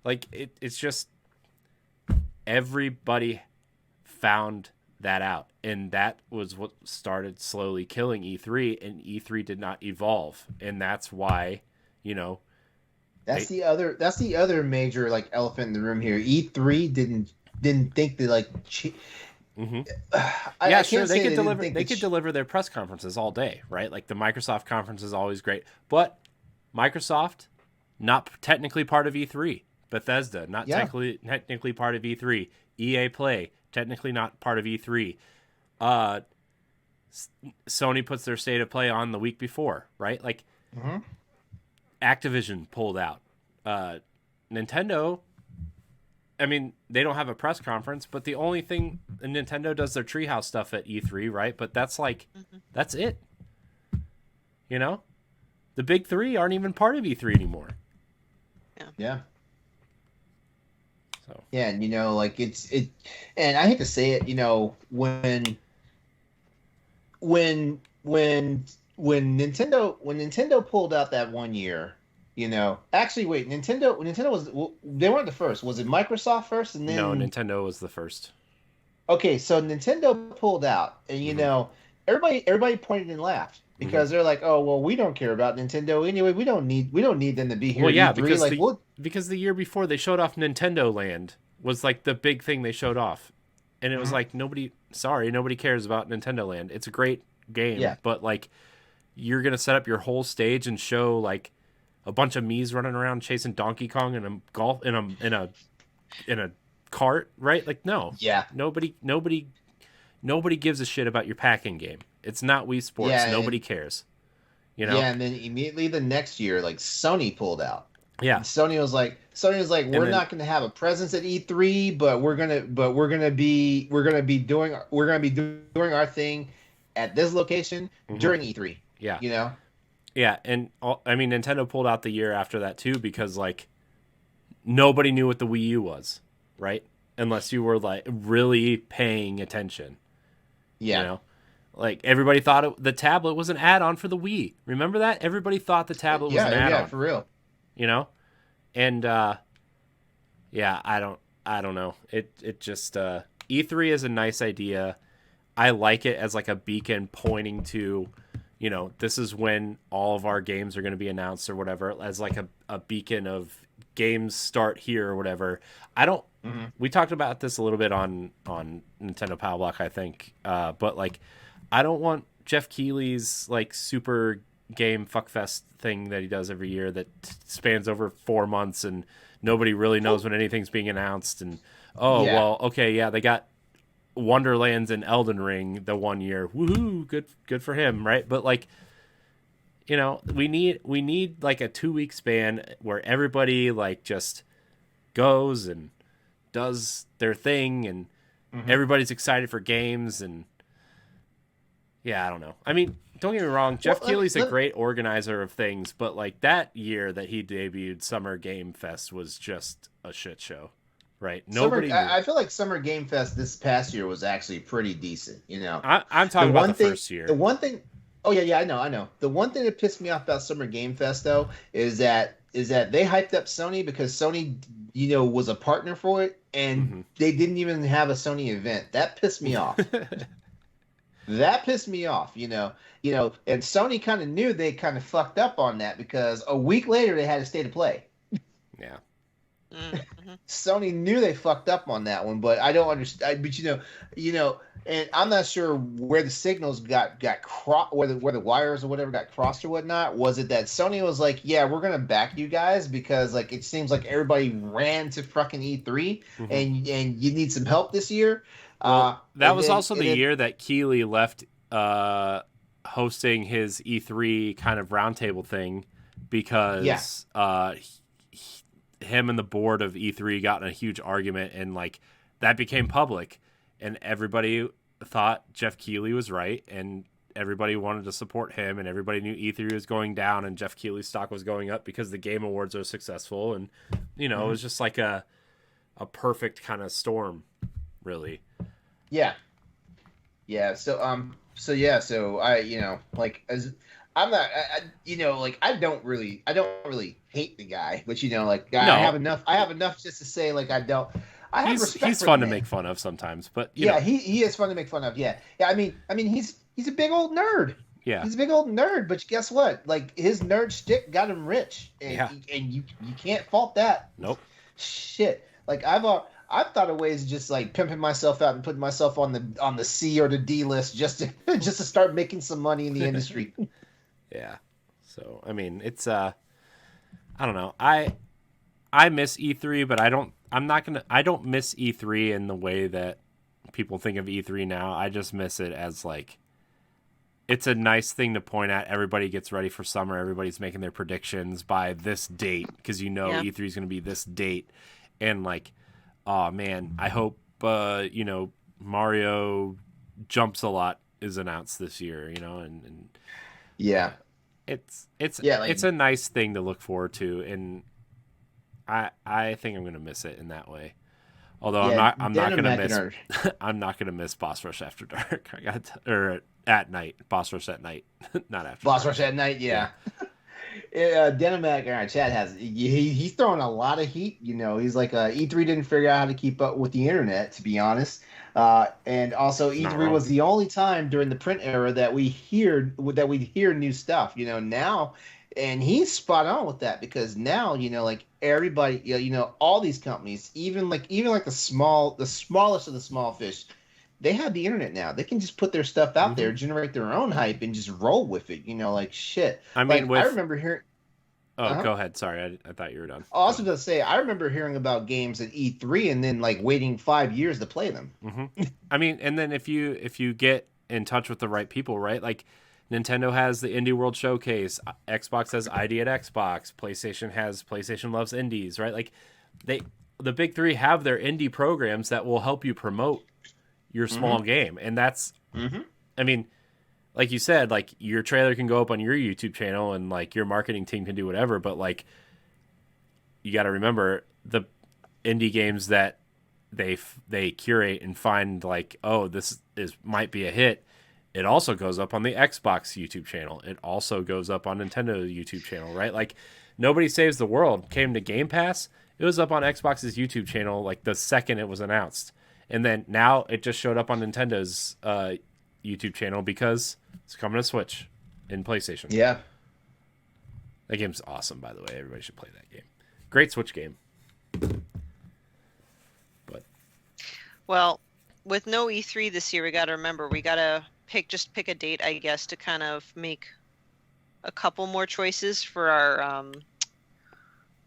like it's just everybody found that out, and that was what started slowly killing E3, and E3 did not evolve, and that's why that's the other major like elephant in the room here. E3 didn't think that like sure, they could deliver their press conferences all day, right? Like the Microsoft conference is always great, but Microsoft not technically part of E3. Bethesda not technically part of E3. EA Play technically not part of E3. Sony puts their State of Play on the week before, right? Like Activision pulled out. Nintendo, I mean, they don't have a press conference, but the only thing Nintendo does their Treehouse stuff at E3, right? But that's like that's it. The big three aren't even part of E3 anymore. Yeah. So. Yeah, and like and I hate to say it, when Nintendo pulled out that one year, actually wait, Nintendo was, they weren't the first. Was it Microsoft first and then No, Nintendo was the first. Okay, so Nintendo pulled out, and everybody pointed and laughed because they're like, "Oh, well, we don't care about Nintendo anyway. We don't need them to be here." Well, yeah, E3. because the year before they showed off Nintendo Land was like the big thing they showed off. And it was Mhm. like, nobody cares about Nintendo Land. It's a great game, Yeah. but like, you're going to set up your whole stage and show like a bunch of Mii's running around chasing Donkey Kong in a in a cart, right? Like, no. Yeah. Nobody gives a shit about your packing game. It's not Wii Sports. Yeah, Nobody cares. You know? Yeah, and then immediately the next year, like Sony pulled out. Yeah. And Sony was like, we're not going to have a presence at E3, but we're gonna be doing our thing at this location during E3. Yeah. You know. Yeah, and I mean, Nintendo pulled out the year after that too because like nobody knew what the Wii U was, right? Unless you were like really paying attention. Yeah. You know? Like everybody thought the tablet was an add-on for the Wii. Remember that? Everybody thought the tablet was an add-on. Yeah, for real. You know? And yeah, I don't know. It just E3 is a nice idea. I like it as like a beacon pointing to, you know, this is when all of our games are going to be announced or whatever, as like a beacon of games start here or whatever. I don't we talked about this a little bit on Nintendo Power Block, I think. But like I don't want Jeff Keighley's like super game fuckfest thing that he does every year that spans over 4 months and nobody really knows when anything's being announced. And well, okay, yeah, they got Wonderlands and Elden Ring the one year. Woohoo, good for him, right? But like, you know, we need like a 2-week span where everybody like just goes and does their thing and everybody's excited for games. And yeah, I don't know. I mean, don't get me wrong, Jeff Keighley's a great organizer of things, but like that year that he debuted Summer Game Fest was just a shit show, right? I feel like Summer Game Fest this past year was actually pretty decent. You know, I'm talking about the first year. The one thing, I know. The one thing that pissed me off about Summer Game Fest though is that they hyped up Sony because Sony, you know, was a partner for it, and they didn't even have a Sony event. That pissed me off. That pissed me off, you know, and Sony kind of knew they kind of fucked up on that because a week later they had a state of play. Yeah. Sony knew they fucked up on that one, but I don't understand. But you know, and I'm not sure where the signals got where the wires or whatever got crossed or whatnot. Was it that Sony was like, yeah, we're gonna back you guys because like it seems like everybody ran to fucking E3 and you need some help this year. Well, that was also the year that Keighley left hosting his E3 kind of roundtable thing because him and the board of E3 got in a huge argument and like that became public and everybody thought Jeff Keighley was right and everybody wanted to support him and everybody knew E3 was going down and Jeff Keighley's stock was going up because the Game Awards are successful and you know it was just like a perfect kind of storm, really. Yeah. So I, you know, like as I'm not, I don't really hate the guy, but you know, like I have enough just to say like I have respect. He's fun to make fun of sometimes, but you know. he is fun to make fun of. Yeah. I mean he's a big old nerd. Yeah. He's a big old nerd, but guess what? Like his nerd shtick got him rich, and you can't fault that. Nope. Shit. Like I've thought of ways of just like pimping myself out and putting myself on the C or the D list just to start making some money in the industry. Yeah. So I mean, it's I don't know. I miss E3, but I don't miss E3 in the way that people think of E3 now. I just miss it as like it's a nice thing to point at. Everybody gets ready for summer. Everybody's making their predictions by this date because E3 is going to be this date, and like. Oh man, I hope Mario Jumps a Lot is announced this year, you know, and yeah, it's a nice thing to look forward to, and I think I'm gonna miss it in that way. Although I'm not gonna miss Boss Rush After Dark. At night, Boss Rush at night, not after. Boss Rush at night, yeah. Denimac in our chat he's throwing a lot of heat. You know, he's like E3 didn't figure out how to keep up with the internet, to be honest. And also E3 was the only time during the print era that we hear new stuff. You know, now And he's spot on with that because now, like everybody, all these companies, even like the smallest of the small fish, they have the internet now. They can just put their stuff out there, generate their own hype, and just roll with it. Like shit. I mean, I remember hearing. Oh, go ahead. Sorry, I thought you were done. Also, to say, I remember hearing about games at E3 and then like waiting 5 years to play them. I mean, and then if you get in touch with the right people, right? Like Nintendo has the Indie World Showcase, Xbox has ID at Xbox, PlayStation has PlayStation Loves Indies, right? Like the big three have their indie programs that will help you promote your small game, and that's, I mean, like you said, like your trailer can go up on your YouTube channel and like your marketing team can do whatever, but like you got to remember the indie games that they curate and find like, oh, this might be a hit. It also goes up on the Xbox YouTube channel. It also goes up on Nintendo's YouTube channel, right? Like Nobody Saves the World came to Game Pass. It was up on Xbox's YouTube channel like the second it was announced. And then now it just showed up on Nintendo's YouTube channel because it's coming to Switch and PlayStation. Yeah. That game's awesome, by the way. Everybody should play that game. Great Switch game. But well, with no E3 this year, we got to remember we got to pick a date, I guess, to kind of make a couple more choices for our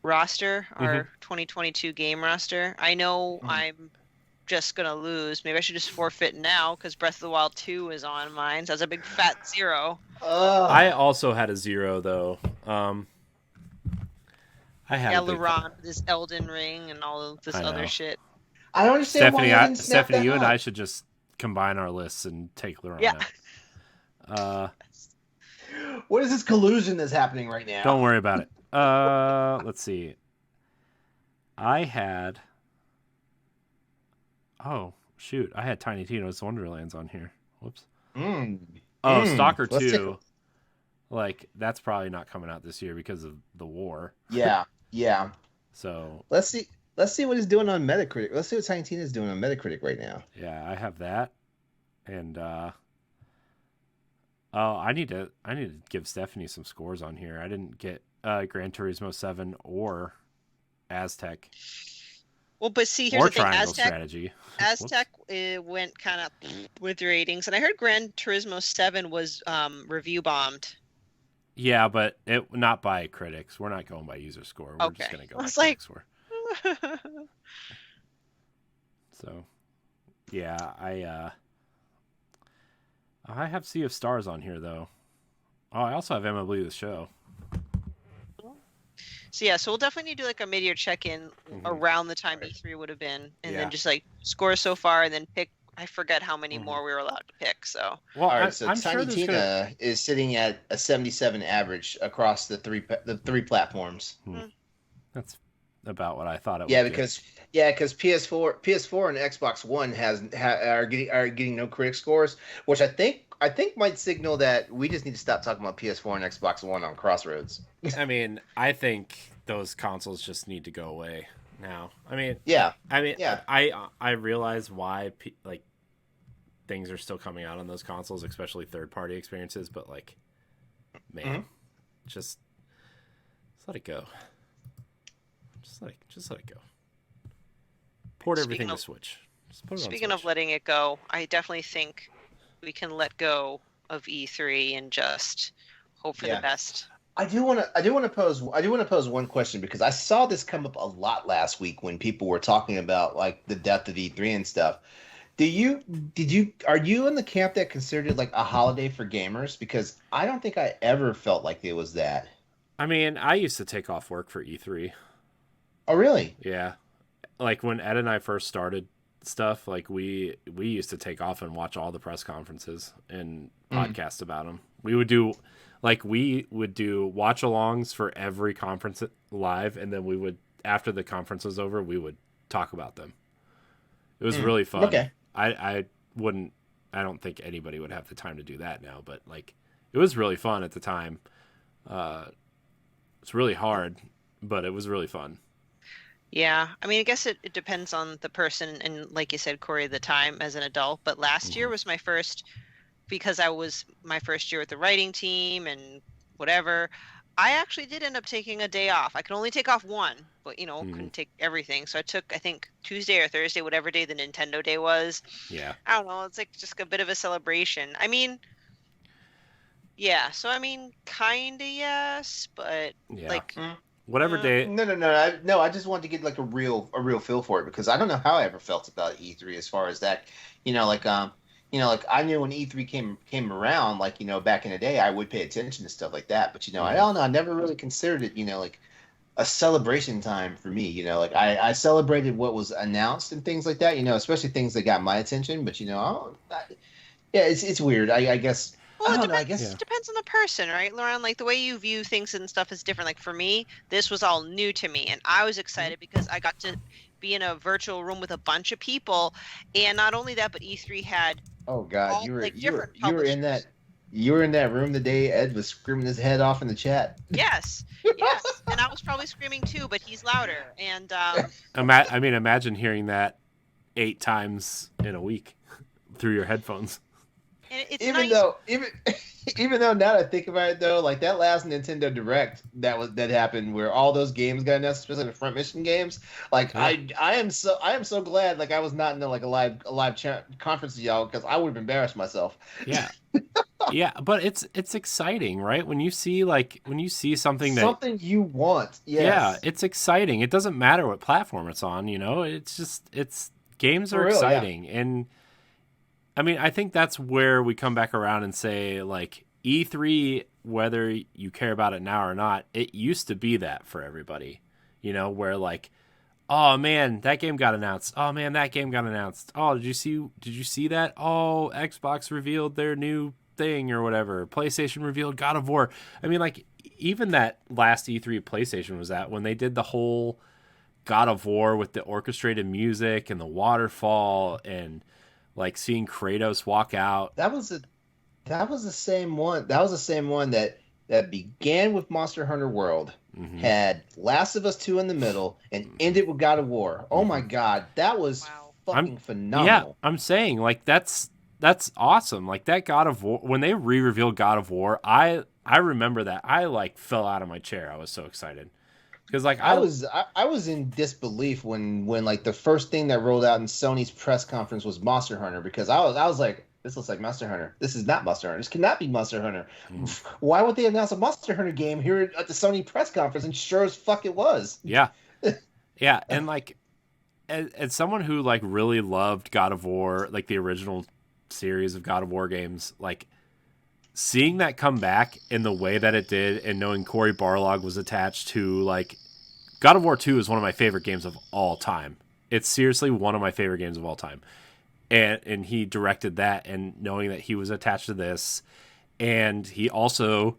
roster, our 2022 game roster. I know I'm just gonna lose. Maybe I should just forfeit now because Breath of the Wild 2 is on mine. So that's a big fat 0. I also had a 0 though. I had LeRon with his Elden Ring and all of this other shit. I don't understand Stephanie, you and I should just combine our lists and take LeRon out. What is this collusion that's happening right now? Don't worry about it. Let's see. I had... Oh, shoot. I had Tiny Tina's Wonderlands on here. Whoops. Stalker 2. Like, that's probably not coming out this year because of the war. Yeah. So... Let's see what he's doing on Metacritic. Let's see what Tiny Tina's doing on Metacritic right now. Yeah, I have that. And, I need to give Stephanie some scores on here. I didn't get Gran Turismo 7 or Aztec. Well, but see, here's the thing. Triangle Strategy. Aztec went kind of with ratings, and I heard Gran Turismo 7 was review bombed. Yeah, but not by critics. We're not going by user score. We're just going to go by critic score. So, yeah, I have Sea of Stars on here, though. Oh, I also have MLB The Show. So, yeah, so we'll definitely need to do like a mid-year check-in around the time E3 would have been, and then just like score so far and then pick. I forget how many more we were allowed to pick. So, well, all right. So Tiny Tina is sitting at a 77 average across the three platforms. That's about what I thought it would. Because PS4 and Xbox One are getting no critic scores, which I think might signal that we just need to stop talking about PS4 and Xbox One on Crossroads. I mean, I think those consoles just need to go away now. I realize why things are still coming out on those consoles, especially third-party experiences, but like, man, just let it go. Just let it go. Port everything to Switch. Speaking of letting it go, I definitely think we can let go of E3 and just hope for the best. I do want to pose one question because I saw this come up a lot last week when people were talking about like the death of E3 and stuff. Are you in the camp that considered it like a holiday for gamers? Because I don't think I ever felt like it was that. I mean, I used to take off work for E3. Oh, really? Yeah. Like when Ed and I first started stuff, like we used to take off and watch all the press conferences and podcast about them. We would do watch-alongs for every conference live, and then we would, after the conference was over, we would talk about them. It was really fun. Okay. I don't think anybody would have the time to do that now, but like it was really fun at the time. It's really hard, but it was really fun. Yeah, I mean, I guess it depends on the person, and like you said, Corey, the time as an adult. But last year was my first, because I was my first year with the writing team and whatever. I actually did end up taking a day off. I could only take off one, but couldn't take everything. So I took, I think, Tuesday or Thursday, whatever day the Nintendo Day was. Yeah. I don't know. It's like just a bit of a celebration. I mean, yeah. So I mean, kinda yes, but like whatever day. No. I just wanted to get like a real feel for it because I don't know how I ever felt about E3 as far as that. Like I knew when E3 came around, like back in the day, I would pay attention to stuff like that. But I don't know. I never really considered it, like a celebration time for me. Like I celebrated what was announced and things like that. Especially things that got my attention. But it's weird. I guess. Well, I it don't know. I depends. guess It depends on the person, right, Lauren? Like the way you view things and stuff is different. Like for me, this was all new to me, and I was excited because I got to be in a virtual room with a bunch of people, and not only that, but E3 had. Oh God, all, you were like, you were different publishers. you were in that room the day Ed was screaming his head off in the chat. Yes, and I was probably screaming too, but he's louder. And imagine hearing that 8 times in a week through your headphones. and it's even nice. even though now that I think about it though, like that last Nintendo Direct that happened where all those games got announced, especially the front mission games. Like I am so glad like I was not in a live conference with y'all because I would have embarrassed myself. Yeah. Yeah, but it's exciting, right? When you see something you want. Yes. Yeah, it's exciting. It doesn't matter what platform it's on, it's games are exciting. And I mean, I think that's where we come back around and say, like, E3, whether you care about it now or not, it used to be that for everybody, where like, oh man, that game got announced. Oh man, that game got announced. Oh, did you see that? Oh, Xbox revealed their new thing or whatever. PlayStation revealed God of War. I mean, like, even that last E3 PlayStation was at when they did the whole God of War with the orchestrated music and the waterfall and like seeing Kratos walk out. That was the same one. That was the same one that began with Monster Hunter World, had Last of Us 2 in the middle, and ended with God of War. Oh my God, that was fucking phenomenal. Yeah, I'm saying like that's awesome. Like that God of War, when they re-revealed God of War, I remember that I like fell out of my chair. I was so excited. Because like I was in disbelief when like the first thing that rolled out in Sony's press conference was Monster Hunter because I was like, this looks like Monster Hunter. This is not Monster Hunter. This cannot be Monster Hunter. Why would they announce a Monster Hunter game here at the Sony press conference? And sure as fuck it was. Yeah, yeah, and like as someone who like really loved God of War, like the original series of God of War games, like seeing that come back in the way that it did and knowing Cory Barlog was attached to, like, God of War 2 is one of my favorite games of all time. It's seriously one of my favorite games of all time. And he directed that, and knowing that he was attached to this, and he also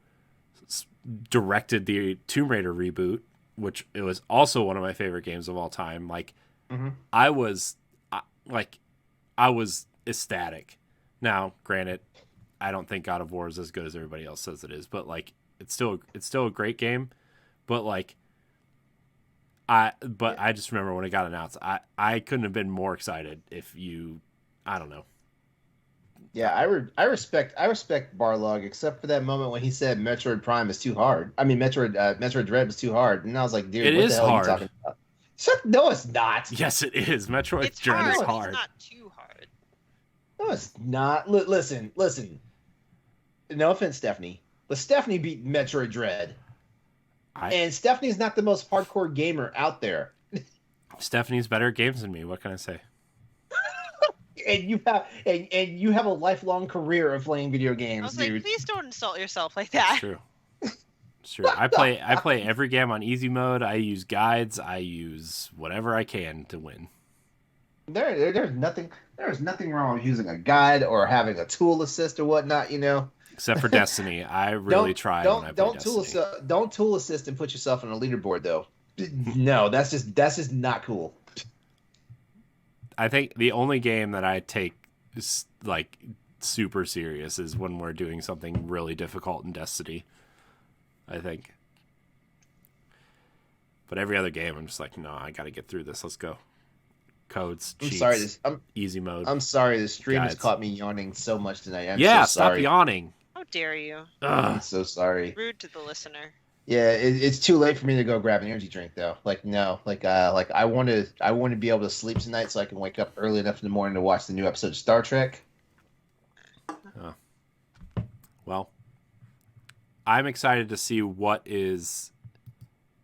directed the Tomb Raider reboot, which it was also one of my favorite games of all time. Like, I was ecstatic. Now, granted, I don't think God of War is as good as everybody else says it is, but like it's still a great game. But like I just remember when it got announced, I couldn't have been more excited I don't know. Yeah, I respect Barlog, except for that moment when he said Metroid Prime is too hard. I mean Metroid Dread was too hard, and I was like, dude, what the hell are you talking about? No, it's not. Yes, it is. Metroid Dread is hard. It's not too hard. No, it's not. Listen. No offense, Stephanie, but Stephanie beat Metroid Dread, and Stephanie's not the most hardcore gamer out there. Stephanie's better at games than me. What can I say? And you have a lifelong career of playing video games. I was dude. like, please don't insult yourself like that. It's true. It's true. I play every game on easy mode. I use guides. I use whatever I can to win. There's nothing wrong with using a guide or having a tool assist or whatnot, Except for Destiny. I really try when I play Destiny. Don't tool assist and put yourself on a leaderboard though. No, that's just not cool. I think the only game that I take like super serious is when we're doing something really difficult in Destiny, I think. But every other game, I'm just like, no, I got to get through this. Let's go. Codes, cheats, easy mode. I'm sorry, the stream has caught me yawning so much tonight. I'm so sorry. Stop yawning. How dare you? I'm so sorry. Rude to the listener. Yeah, it's too late for me to go grab an energy drink though. Like no, like I want to be able to sleep tonight so I can wake up early enough in the morning to watch the new episode of Star Trek. Oh. Well, I'm excited to see what is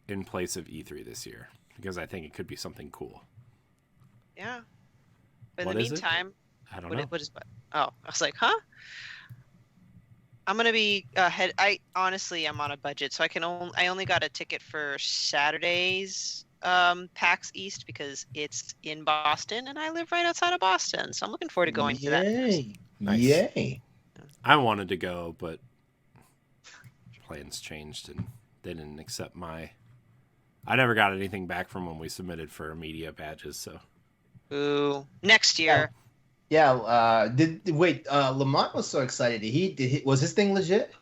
in place of E3 this year because I think it could be something cool. Yeah. But What in is the it? meantime, I don't know. what is what? Oh, I was like, huh? I'm gonna be ahead. I honestly am on a budget, so I only got a ticket for Saturday's PAX East because it's in Boston and I live right outside of Boston, so I'm looking forward to going to that. Yay! Nice. Yay! I wanted to go, but plans changed and they didn't accept my. I never got anything back from when we submitted for media badges, so. Ooh, next year. Yeah. Lamont was so excited. Was his thing legit?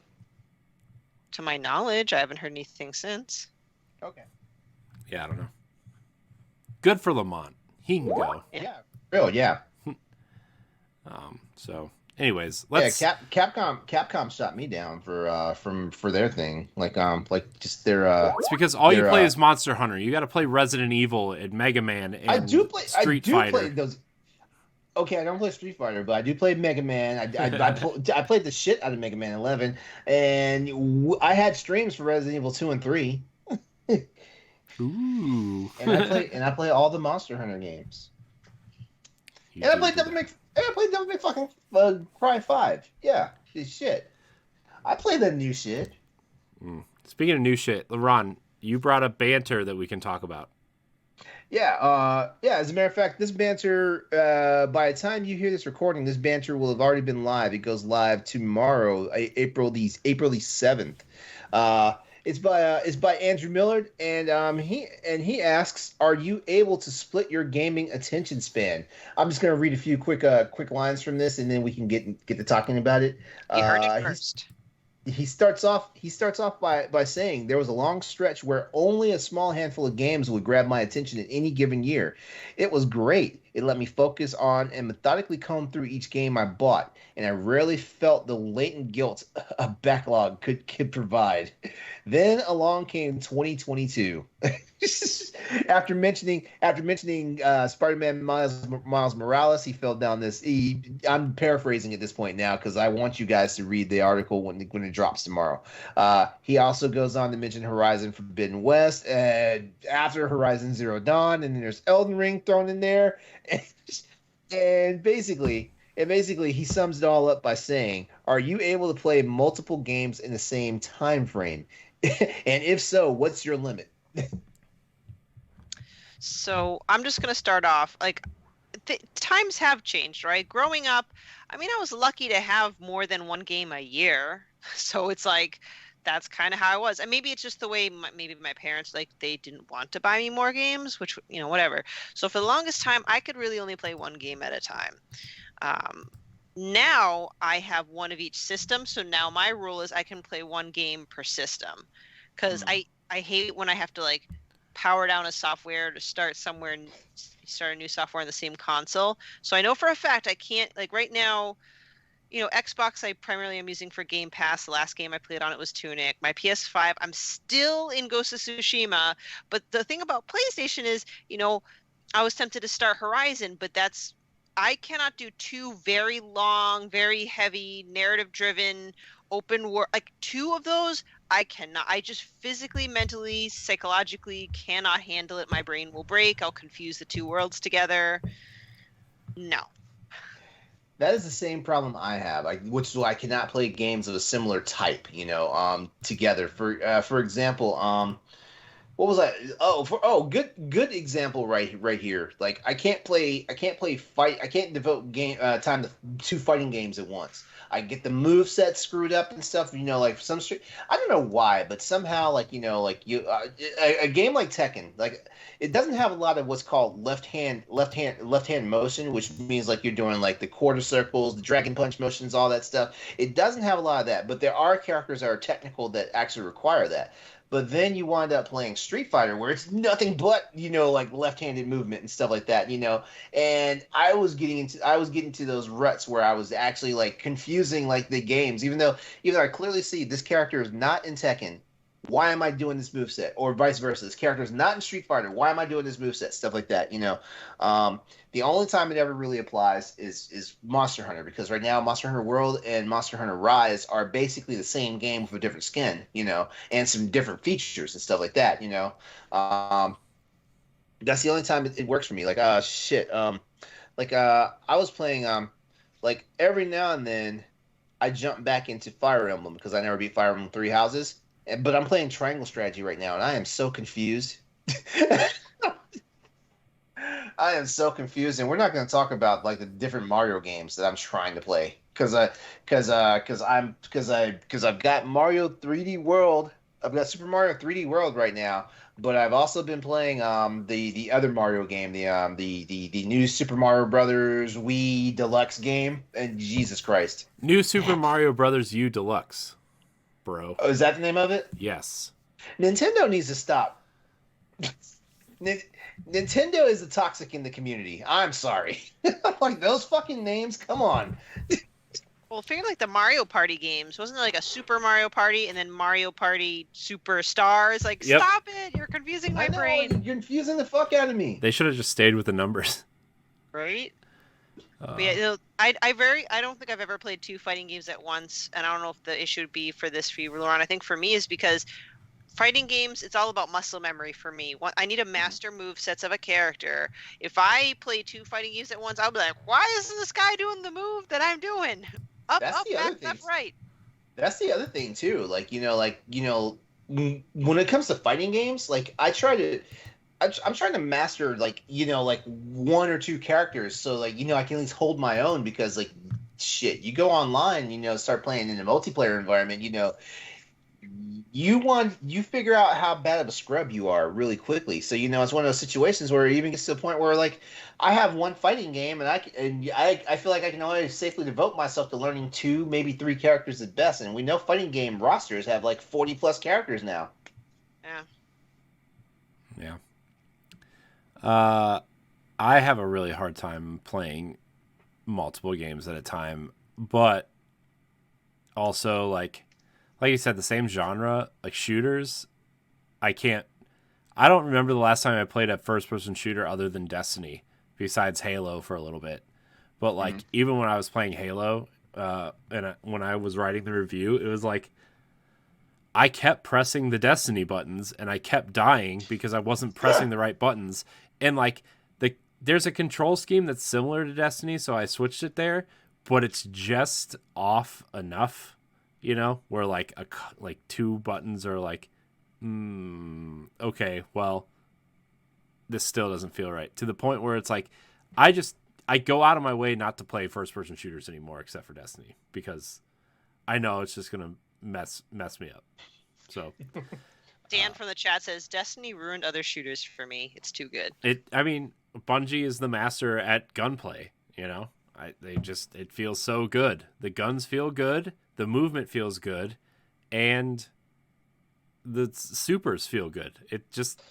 To my knowledge, I haven't heard anything since. Okay. Yeah, I don't know. Good for Lamont. He can go. Yeah. Real. Yeah. So, anyways, let's. Yeah. Capcom shot me down for their thing. Like just their. It's because all you play is Monster Hunter. You got to play Resident Evil and Mega Man and Street Fighter. Play those. Okay, I don't play Street Fighter, but I do play Mega Man. I played the shit out of Mega Man 11, and I had streams for Resident Evil 2 and 3. Ooh. and I play all the Monster Hunter games. And I played Devil May fucking Cry 5. Yeah, shit. I play the new shit. Speaking of new shit, LeRon, you brought up banter that we can talk about. Yeah. As a matter of fact, this banter, by the time you hear this recording, this banter will have already been live. It goes live tomorrow, April the 7th. It's by Andrew Millard, and he asks, "Are you able to split your gaming attention span?" I'm just gonna read a few quick lines from this, and then we can get to talking about it. You heard it first. He starts off by saying there was a long stretch where only a small handful of games would grab my attention in any given year. It was great. It let me focus on and methodically comb through each game I bought, and I rarely felt the latent guilt a backlog could provide. Then along came 2022. After mentioning Spider-Man Miles Morales, he fell down this. I'm paraphrasing at this point now because I want you guys to read the article when it drops tomorrow. He also goes on to mention Horizon Forbidden West, after Horizon Zero Dawn, and then there's Elden Ring thrown in there, and basically he sums it all up by saying, "Are you able to play multiple games in the same time frame? And if so, what's your limit?" So I'm just going to start off. Times have changed, right? Growing up, I mean, I was lucky to have more than one game a year. So it's like, that's kind of how I was. And maybe it's just the way maybe my parents, they didn't want to buy me more games, which, whatever. So for the longest time, I could really only play one game at a time. Now I have one of each system. So now my rule is I can play one game per system. Because I hate when I have to, power down a software to start somewhere and start a new software on the same console. So I know for a fact I can't, right now, Xbox I primarily am using for Game Pass. The last game I played on it was Tunic. My PS5, I'm still in Ghost of Tsushima. But the thing about PlayStation is, I was tempted to start Horizon, but I cannot do two very long, very heavy, narrative-driven, open world. Two of those, I cannot. I just physically, mentally, psychologically cannot handle it. My brain will break. I'll confuse the two worlds together. No. That is the same problem I have, which is why I cannot play games of a similar type, together. For example, what was I? Good example right here. I can't devote time to two fighting games at once. I get the move set screwed up and stuff. Some street. I don't know why, but somehow, a game like Tekken, it doesn't have a lot of what's called left hand motion, which means you're doing the quarter circles, the dragon punch motions, all that stuff. It doesn't have a lot of that, but there are characters that are technical that actually require that. But then you wind up playing Street Fighter where it's nothing but, left-handed movement and stuff like that, And I was getting into those ruts where I was actually confusing the games, even though I clearly see this character is not in Tekken. Why am I doing this moveset? Or vice versa. This character is not in Street Fighter. Why am I doing this moveset? Stuff like that, The only time it ever really applies is Monster Hunter, because right now Monster Hunter World and Monster Hunter Rise are basically the same game with a different skin, and some different features and stuff like that, That's the only time it works for me. Like, shit. I was playing, like every now and then I jump back into Fire Emblem because I never beat Fire Emblem Three Houses. But I'm playing Triangle Strategy right now, and I am so confused. I am so confused, and we're not going to talk about like the different Mario games that I'm trying to play because I've got Mario 3D World. I've got Super Mario 3D World right now, but I've also been playing the other Mario game, the new Super Mario Brothers Wii Deluxe game, and Jesus Christ, New Super Mario Brothers U Deluxe, bro. Oh, is that the name of it? Yes. Nintendo needs to stop. Nintendo is the toxic in the community. I'm sorry. Like, those fucking names, come on. Well, figure like the Mario Party games. Wasn't there like a Super Mario Party and then Mario Party Superstars? Like, Yep. Stop it! You're confusing my brain. You're confusing the fuck out of me. They should have just stayed with the numbers. Right? But yeah, I don't think I've ever played two fighting games at once, and I don't know if the issue would be for this for you, LeRon. I think for me is because fighting games, it's all about muscle memory for me. I need to master move sets of a character. If I play two fighting games at once, I'll be like, why isn't this guy doing the move that I'm doing? Up, back, left, right. That's the other thing too. When it comes to fighting games, like I'm trying to master like one or two characters, so I can at least hold my own, because like shit, you go online, start playing in a multiplayer environment, you figure out how bad of a scrub you are really quickly. So it's one of those situations where it even gets to the point where like I have one fighting game and I feel like I can only safely devote myself to learning 2, maybe 3 characters at best, and we know fighting game rosters have like 40 plus characters now. Yeah. I have a really hard time playing multiple games at a time, but also like you said, the same genre, like shooters, I don't remember the last time I played a first-person shooter other than Destiny, besides Halo for a little bit. But like even when I was playing Halo, when I was writing the review, it was like I kept pressing the Destiny buttons and I kept dying because I wasn't pressing the right buttons. And like there's a control scheme that's similar to Destiny, so I switched it there, but it's just off enough, where like 2 buttons are like, okay, well, this still doesn't feel right, to the point where it's like I go out of my way not to play first person shooters anymore, except for Destiny, because I know it's just gonna mess me up. So Dan from the chat says Destiny ruined other shooters for me. It's too good. Bungie is the master at gunplay. It feels so good. The guns feel good, the movement feels good, and the supers feel good. It just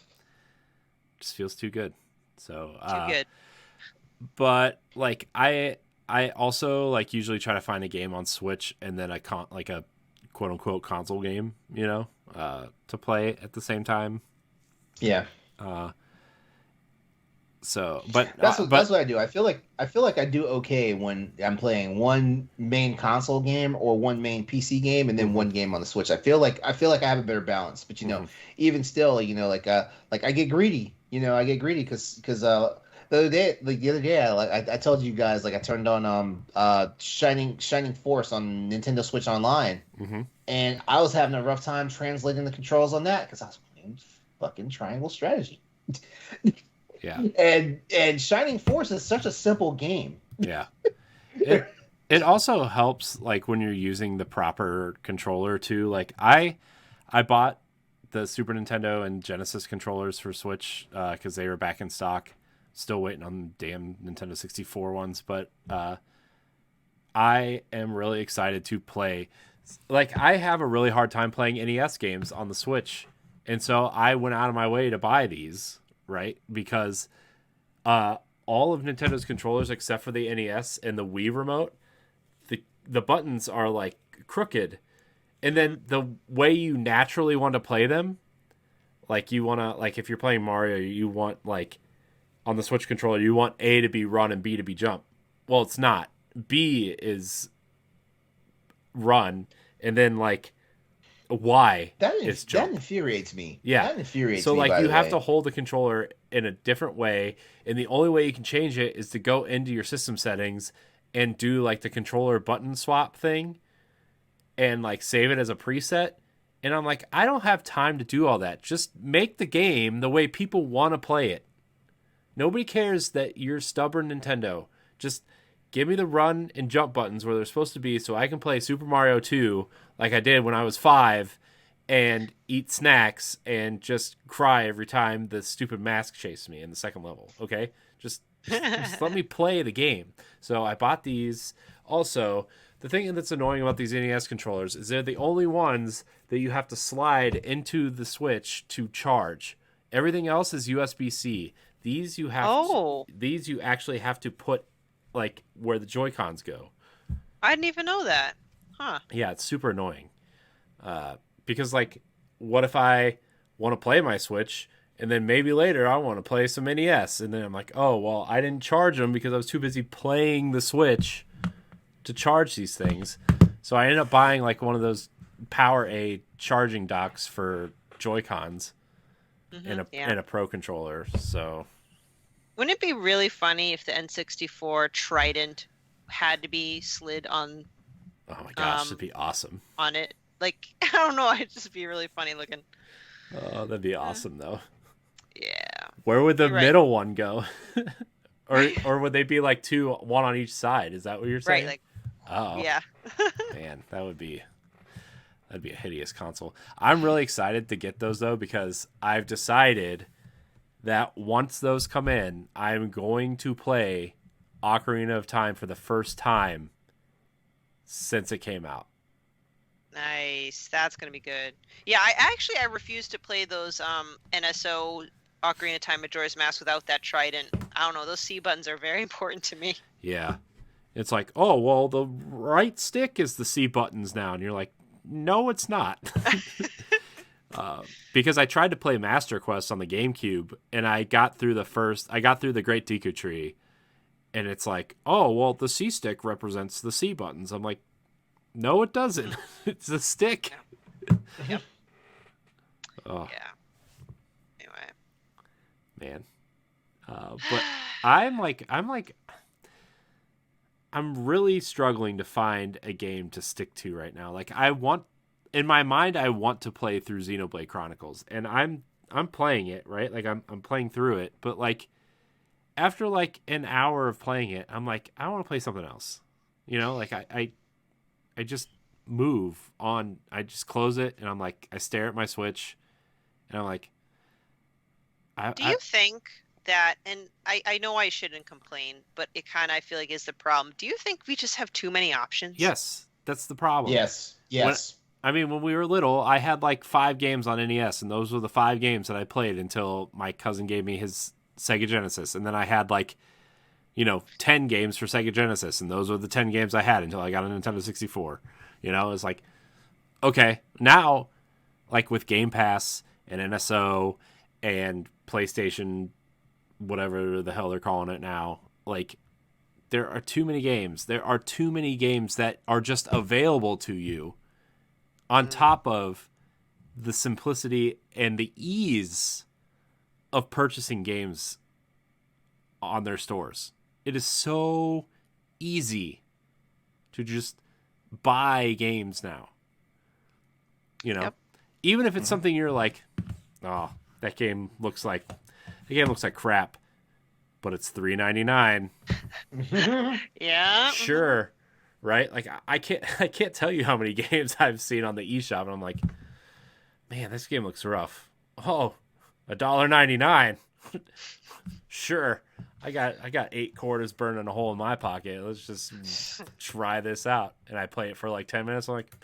feels too good. So too good. But like I also like usually try to find a game on Switch and then a quote unquote console game, to play at the same time. Yeah. So, but that's what I do. I feel like I do okay when I'm playing one main console game or one main PC game and then one game on the Switch. I feel like I have a better balance. But even still, like I get greedy. I get greedy because the other day, I told you guys, like I turned on Shining Force on Nintendo Switch Online, and I was having a rough time translating the controls on that because I was playing fucking Triangle Strategy. Yeah. And Shining Force is such a simple game. Yeah. It also helps like when you're using the proper controller too. Like I bought the Super Nintendo and Genesis controllers for Switch because they were back in stock. Still waiting on the damn Nintendo 64 ones, but I am really excited to play. Like I have a really hard time playing NES games on the Switch, and so I went out of my way to buy these. Right, because all of Nintendo's controllers except for the NES and the Wii remote, the buttons are like crooked, And then the way you naturally want to play them, like you want to, like if you're playing Mario, you want like on the Switch controller, you want A to be run and B to be jump. Well, it's not. B is run, and then like Y is jump. That infuriates me. Yeah. That infuriates so me. like by you the have way. to hold the controller in a different way, and the only way you can change it is to go into your system settings and do like the controller button swap thing and like save it as a preset. And I'm like, I don't have time to do all that. Just make the game the way people want to play it. Nobody cares that you're stubborn Nintendo. Just give me the run and jump buttons where they're supposed to be so I can play Super Mario 2 like I did when I was 5 and eat snacks and just cry every time the stupid mask chased me in the second level, okay? Just let me play the game. So I bought these. Also, the thing that's annoying about these NES controllers is they're the only ones that you have to slide into the Switch to charge. Everything else is USB-C. These you actually have to put like where the Joy-Cons go. I didn't even know that. Huh. Yeah, it's super annoying. Because like, what if I want to play my Switch and then maybe later I want to play some NES, and then I'm like, oh well, I didn't charge them because I was too busy playing the Switch to charge these things. So I ended up buying like one of those Power-A charging docks for Joy-Cons and a Pro controller. So wouldn't it be really funny if the N64 Trident had to be slid on? Oh my gosh, that'd be awesome. On it, like I don't know, it'd just be really funny looking. Oh, that'd be awesome though. Yeah. Where would the middle one go? or would they be like two, one on each side? Is that what you're saying? Right. Like. Oh. Yeah. Man, that'd be a hideous console. I'm really excited to get those though, because I've decided that once those come in, I'm going to play Ocarina of Time for the first time since it came out. Nice. That's gonna be good. Yeah, I refuse to play those NSO Ocarina of Time Majora's Mask without that Trident. I don't know, those C buttons are very important to me. Yeah. It's like, oh, well, the right stick is the C buttons now. And you're like, no, it's not. Because I tried to play Master Quest on the GameCube, and I got through the Great Deku Tree, and it's like, oh, well, the C stick represents the C buttons. I'm like, no, it doesn't. It's a stick. Yep. Oh. Yeah. Anyway. Man. But I'm really struggling to find a game to stick to right now. Like in my mind, I want to play through Xenoblade Chronicles, and I'm playing it, right? Like I'm playing through it, but like after like an hour of playing it, I'm like, I want to play something else. You know, like I just move on. I just close it, and I'm like, I stare at my Switch, and I'm like, Do you think that, and I know I shouldn't complain, but it kind of, I feel like, is the problem. Do you think we just have too many options? Yes, that's the problem. Yes. When we were little, I had like 5 games on NES, and those were the 5 games that I played until my cousin gave me his Sega Genesis. And then I had like, 10 games for Sega Genesis, and those were the 10 games I had until I got a Nintendo 64. It's like, okay, now, like with Game Pass and NSO and PlayStation, whatever the hell they're calling it now, like, there are too many games. There are too many games that are just available to you, on top of the simplicity and the ease of purchasing games on their stores. It is so easy to just buy games now. Yep. Even if it's something you're like, oh, that game looks like crap, but it's $3.99. Yeah. Sure. Right? Like I can't tell you how many games I've seen on the eShop, and I'm like, man, this game looks rough. Oh, $1.99. Sure. I got 8 quarters burning a hole in my pocket. Let's just try this out. And I play it for like 10 minutes. I'm like,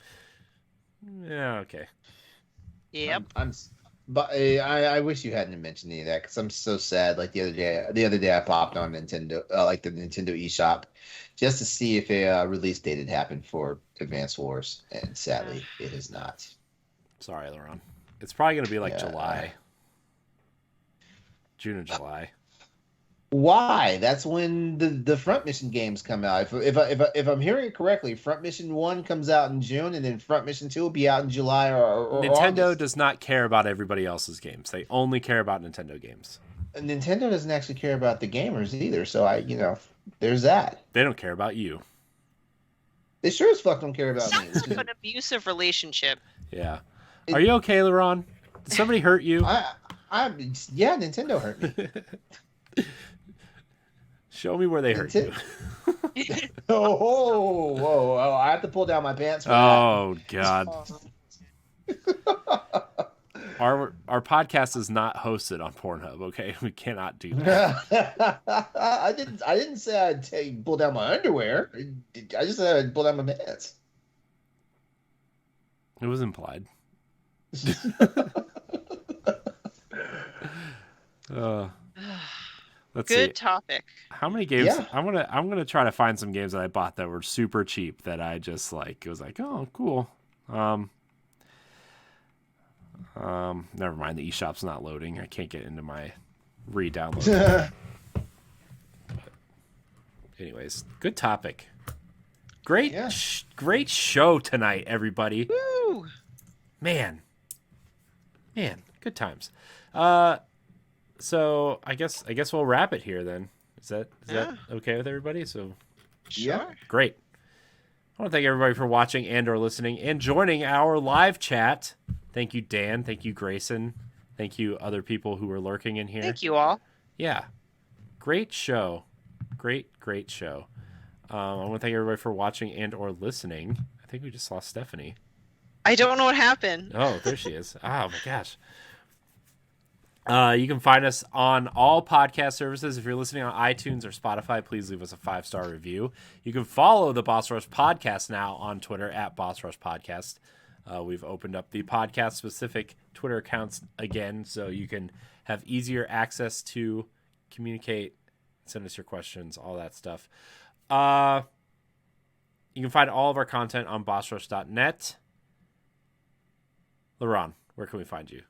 yeah, okay. Yep. But I wish you hadn't mentioned any of that because I'm so sad. Like the other day I popped on Nintendo, like the Nintendo eShop, just to see if a release date had happened for Advance Wars, and sadly, it is not. Sorry, LeRon. It's probably going to be like Yeah. July. June or July. Why? That's when the Front Mission games come out. If I'm hearing it correctly, Front Mission 1 comes out in June, and then Front Mission 2 will be out in July or Nintendo August. does not care about everybody else's games. They only care about Nintendo games. And Nintendo doesn't actually care about the gamers either. So there's that. They don't care about you. They sure as fuck don't care about me. Sounds like an abusive relationship. Yeah. Are you okay, LeRon? Did somebody hurt you? Yeah, Nintendo hurt me. Show me where they hurt you. Oh, I have to pull down my pants for Oh, God. Our podcast is not hosted on Pornhub, okay? We cannot do that. that. I didn't say I'd pull down my underwear. I just said I'd pull down my pants. It was implied. Let's Good see. topic. How many games? Yeah. I'm gonna try to find some games that I bought that were super cheap that I just like. It was like, oh, cool. Never mind. The eShop's not loading. I can't get into my re-download. Anyways, good topic. Great, Yeah. Great show tonight, everybody. Woo! Man, good times. So I guess we'll wrap it here then. Is that okay with everybody? So Yeah. great. I want to thank everybody for watching and or listening and joining our live chat. Thank you, Dan. Thank you, Grayson. Thank you, other people who are lurking in here. Thank you all. Yeah, great show. Great show. I want to thank everybody for watching and or listening. I think we just lost Stephanie. I don't know what happened. Oh, there she is. Oh, my gosh. You can find us on all podcast services. If you're listening on iTunes or Spotify, please leave us a 5-star review. You can follow the Boss Rush Podcast now on Twitter at Boss Rush Podcast. We've opened up the podcast-specific Twitter accounts again, so you can have easier access to communicate, send us your questions, all that stuff. You can find all of our content on bossrush.net. LeRon, where can we find you?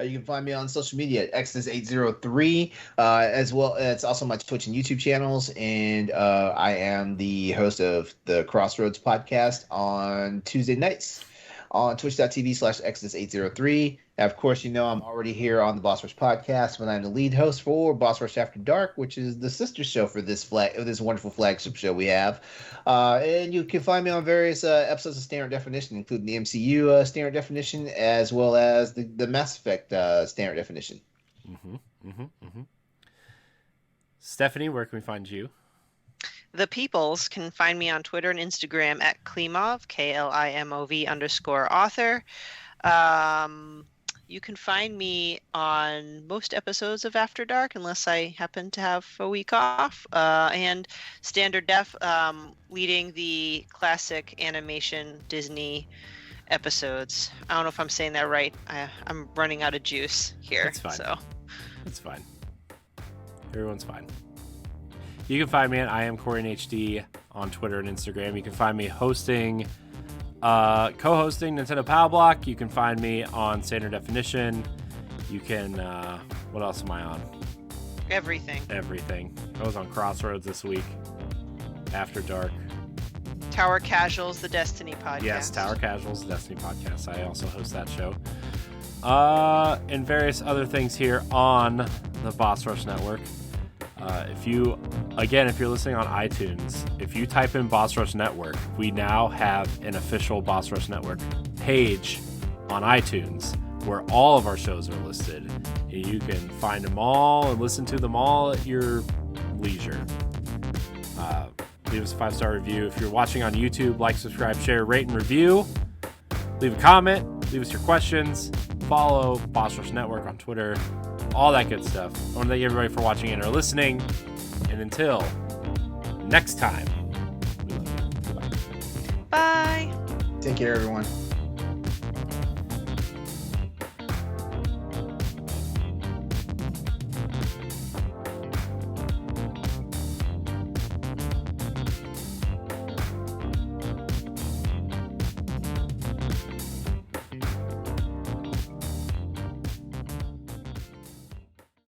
You can find me on social media at Exodus803, as well. It's also my Twitch and YouTube channels, and I am the host of the Crossroads podcast on Tuesday nights on twitch.tv/Exodus803. Of course, I'm already here on the Boss Rush podcast when I'm the lead host for Boss Rush After Dark, which is the sister show for this wonderful flagship show we have. And you can find me on various episodes of Standard Definition, including the MCU Standard Definition, as well as the Mass Effect Standard Definition. Stephanie, where can we find you? The Peoples can find me on Twitter and Instagram at Klimov, KLIMOV_author. You can find me on most episodes of After Dark, unless I happen to have a week off, and Standard Def, leading the classic animation Disney episodes. I don't know if I'm saying that right. I'm running out of juice here. That's fine. So. It's fine. Everyone's fine. You can find me at I am Corey HD on Twitter and Instagram. You can find me co-hosting Nintendo Power Block. You can find me on Standard Definition. You can, what else am I on? Everything. I was on Crossroads this week. After Dark. Tower Casuals, the Destiny podcast. Yes, Tower Casuals, the Destiny podcast. I also host that show. And various other things here on the Boss Rush Network. If you're listening on iTunes, if you type in Boss Rush Network, we now have an official Boss Rush Network page on iTunes where all of our shows are listed. And you can find them all and listen to them all at your leisure. Leave us a 5-star review. If you're watching on YouTube, like, subscribe, share, rate, and review. Leave a comment. Leave us your questions. Follow Boss Rush Network on Twitter. All that good stuff. I want to thank everybody for watching and or listening. And until next time, we love you. Goodbye. Bye. Take care, everyone.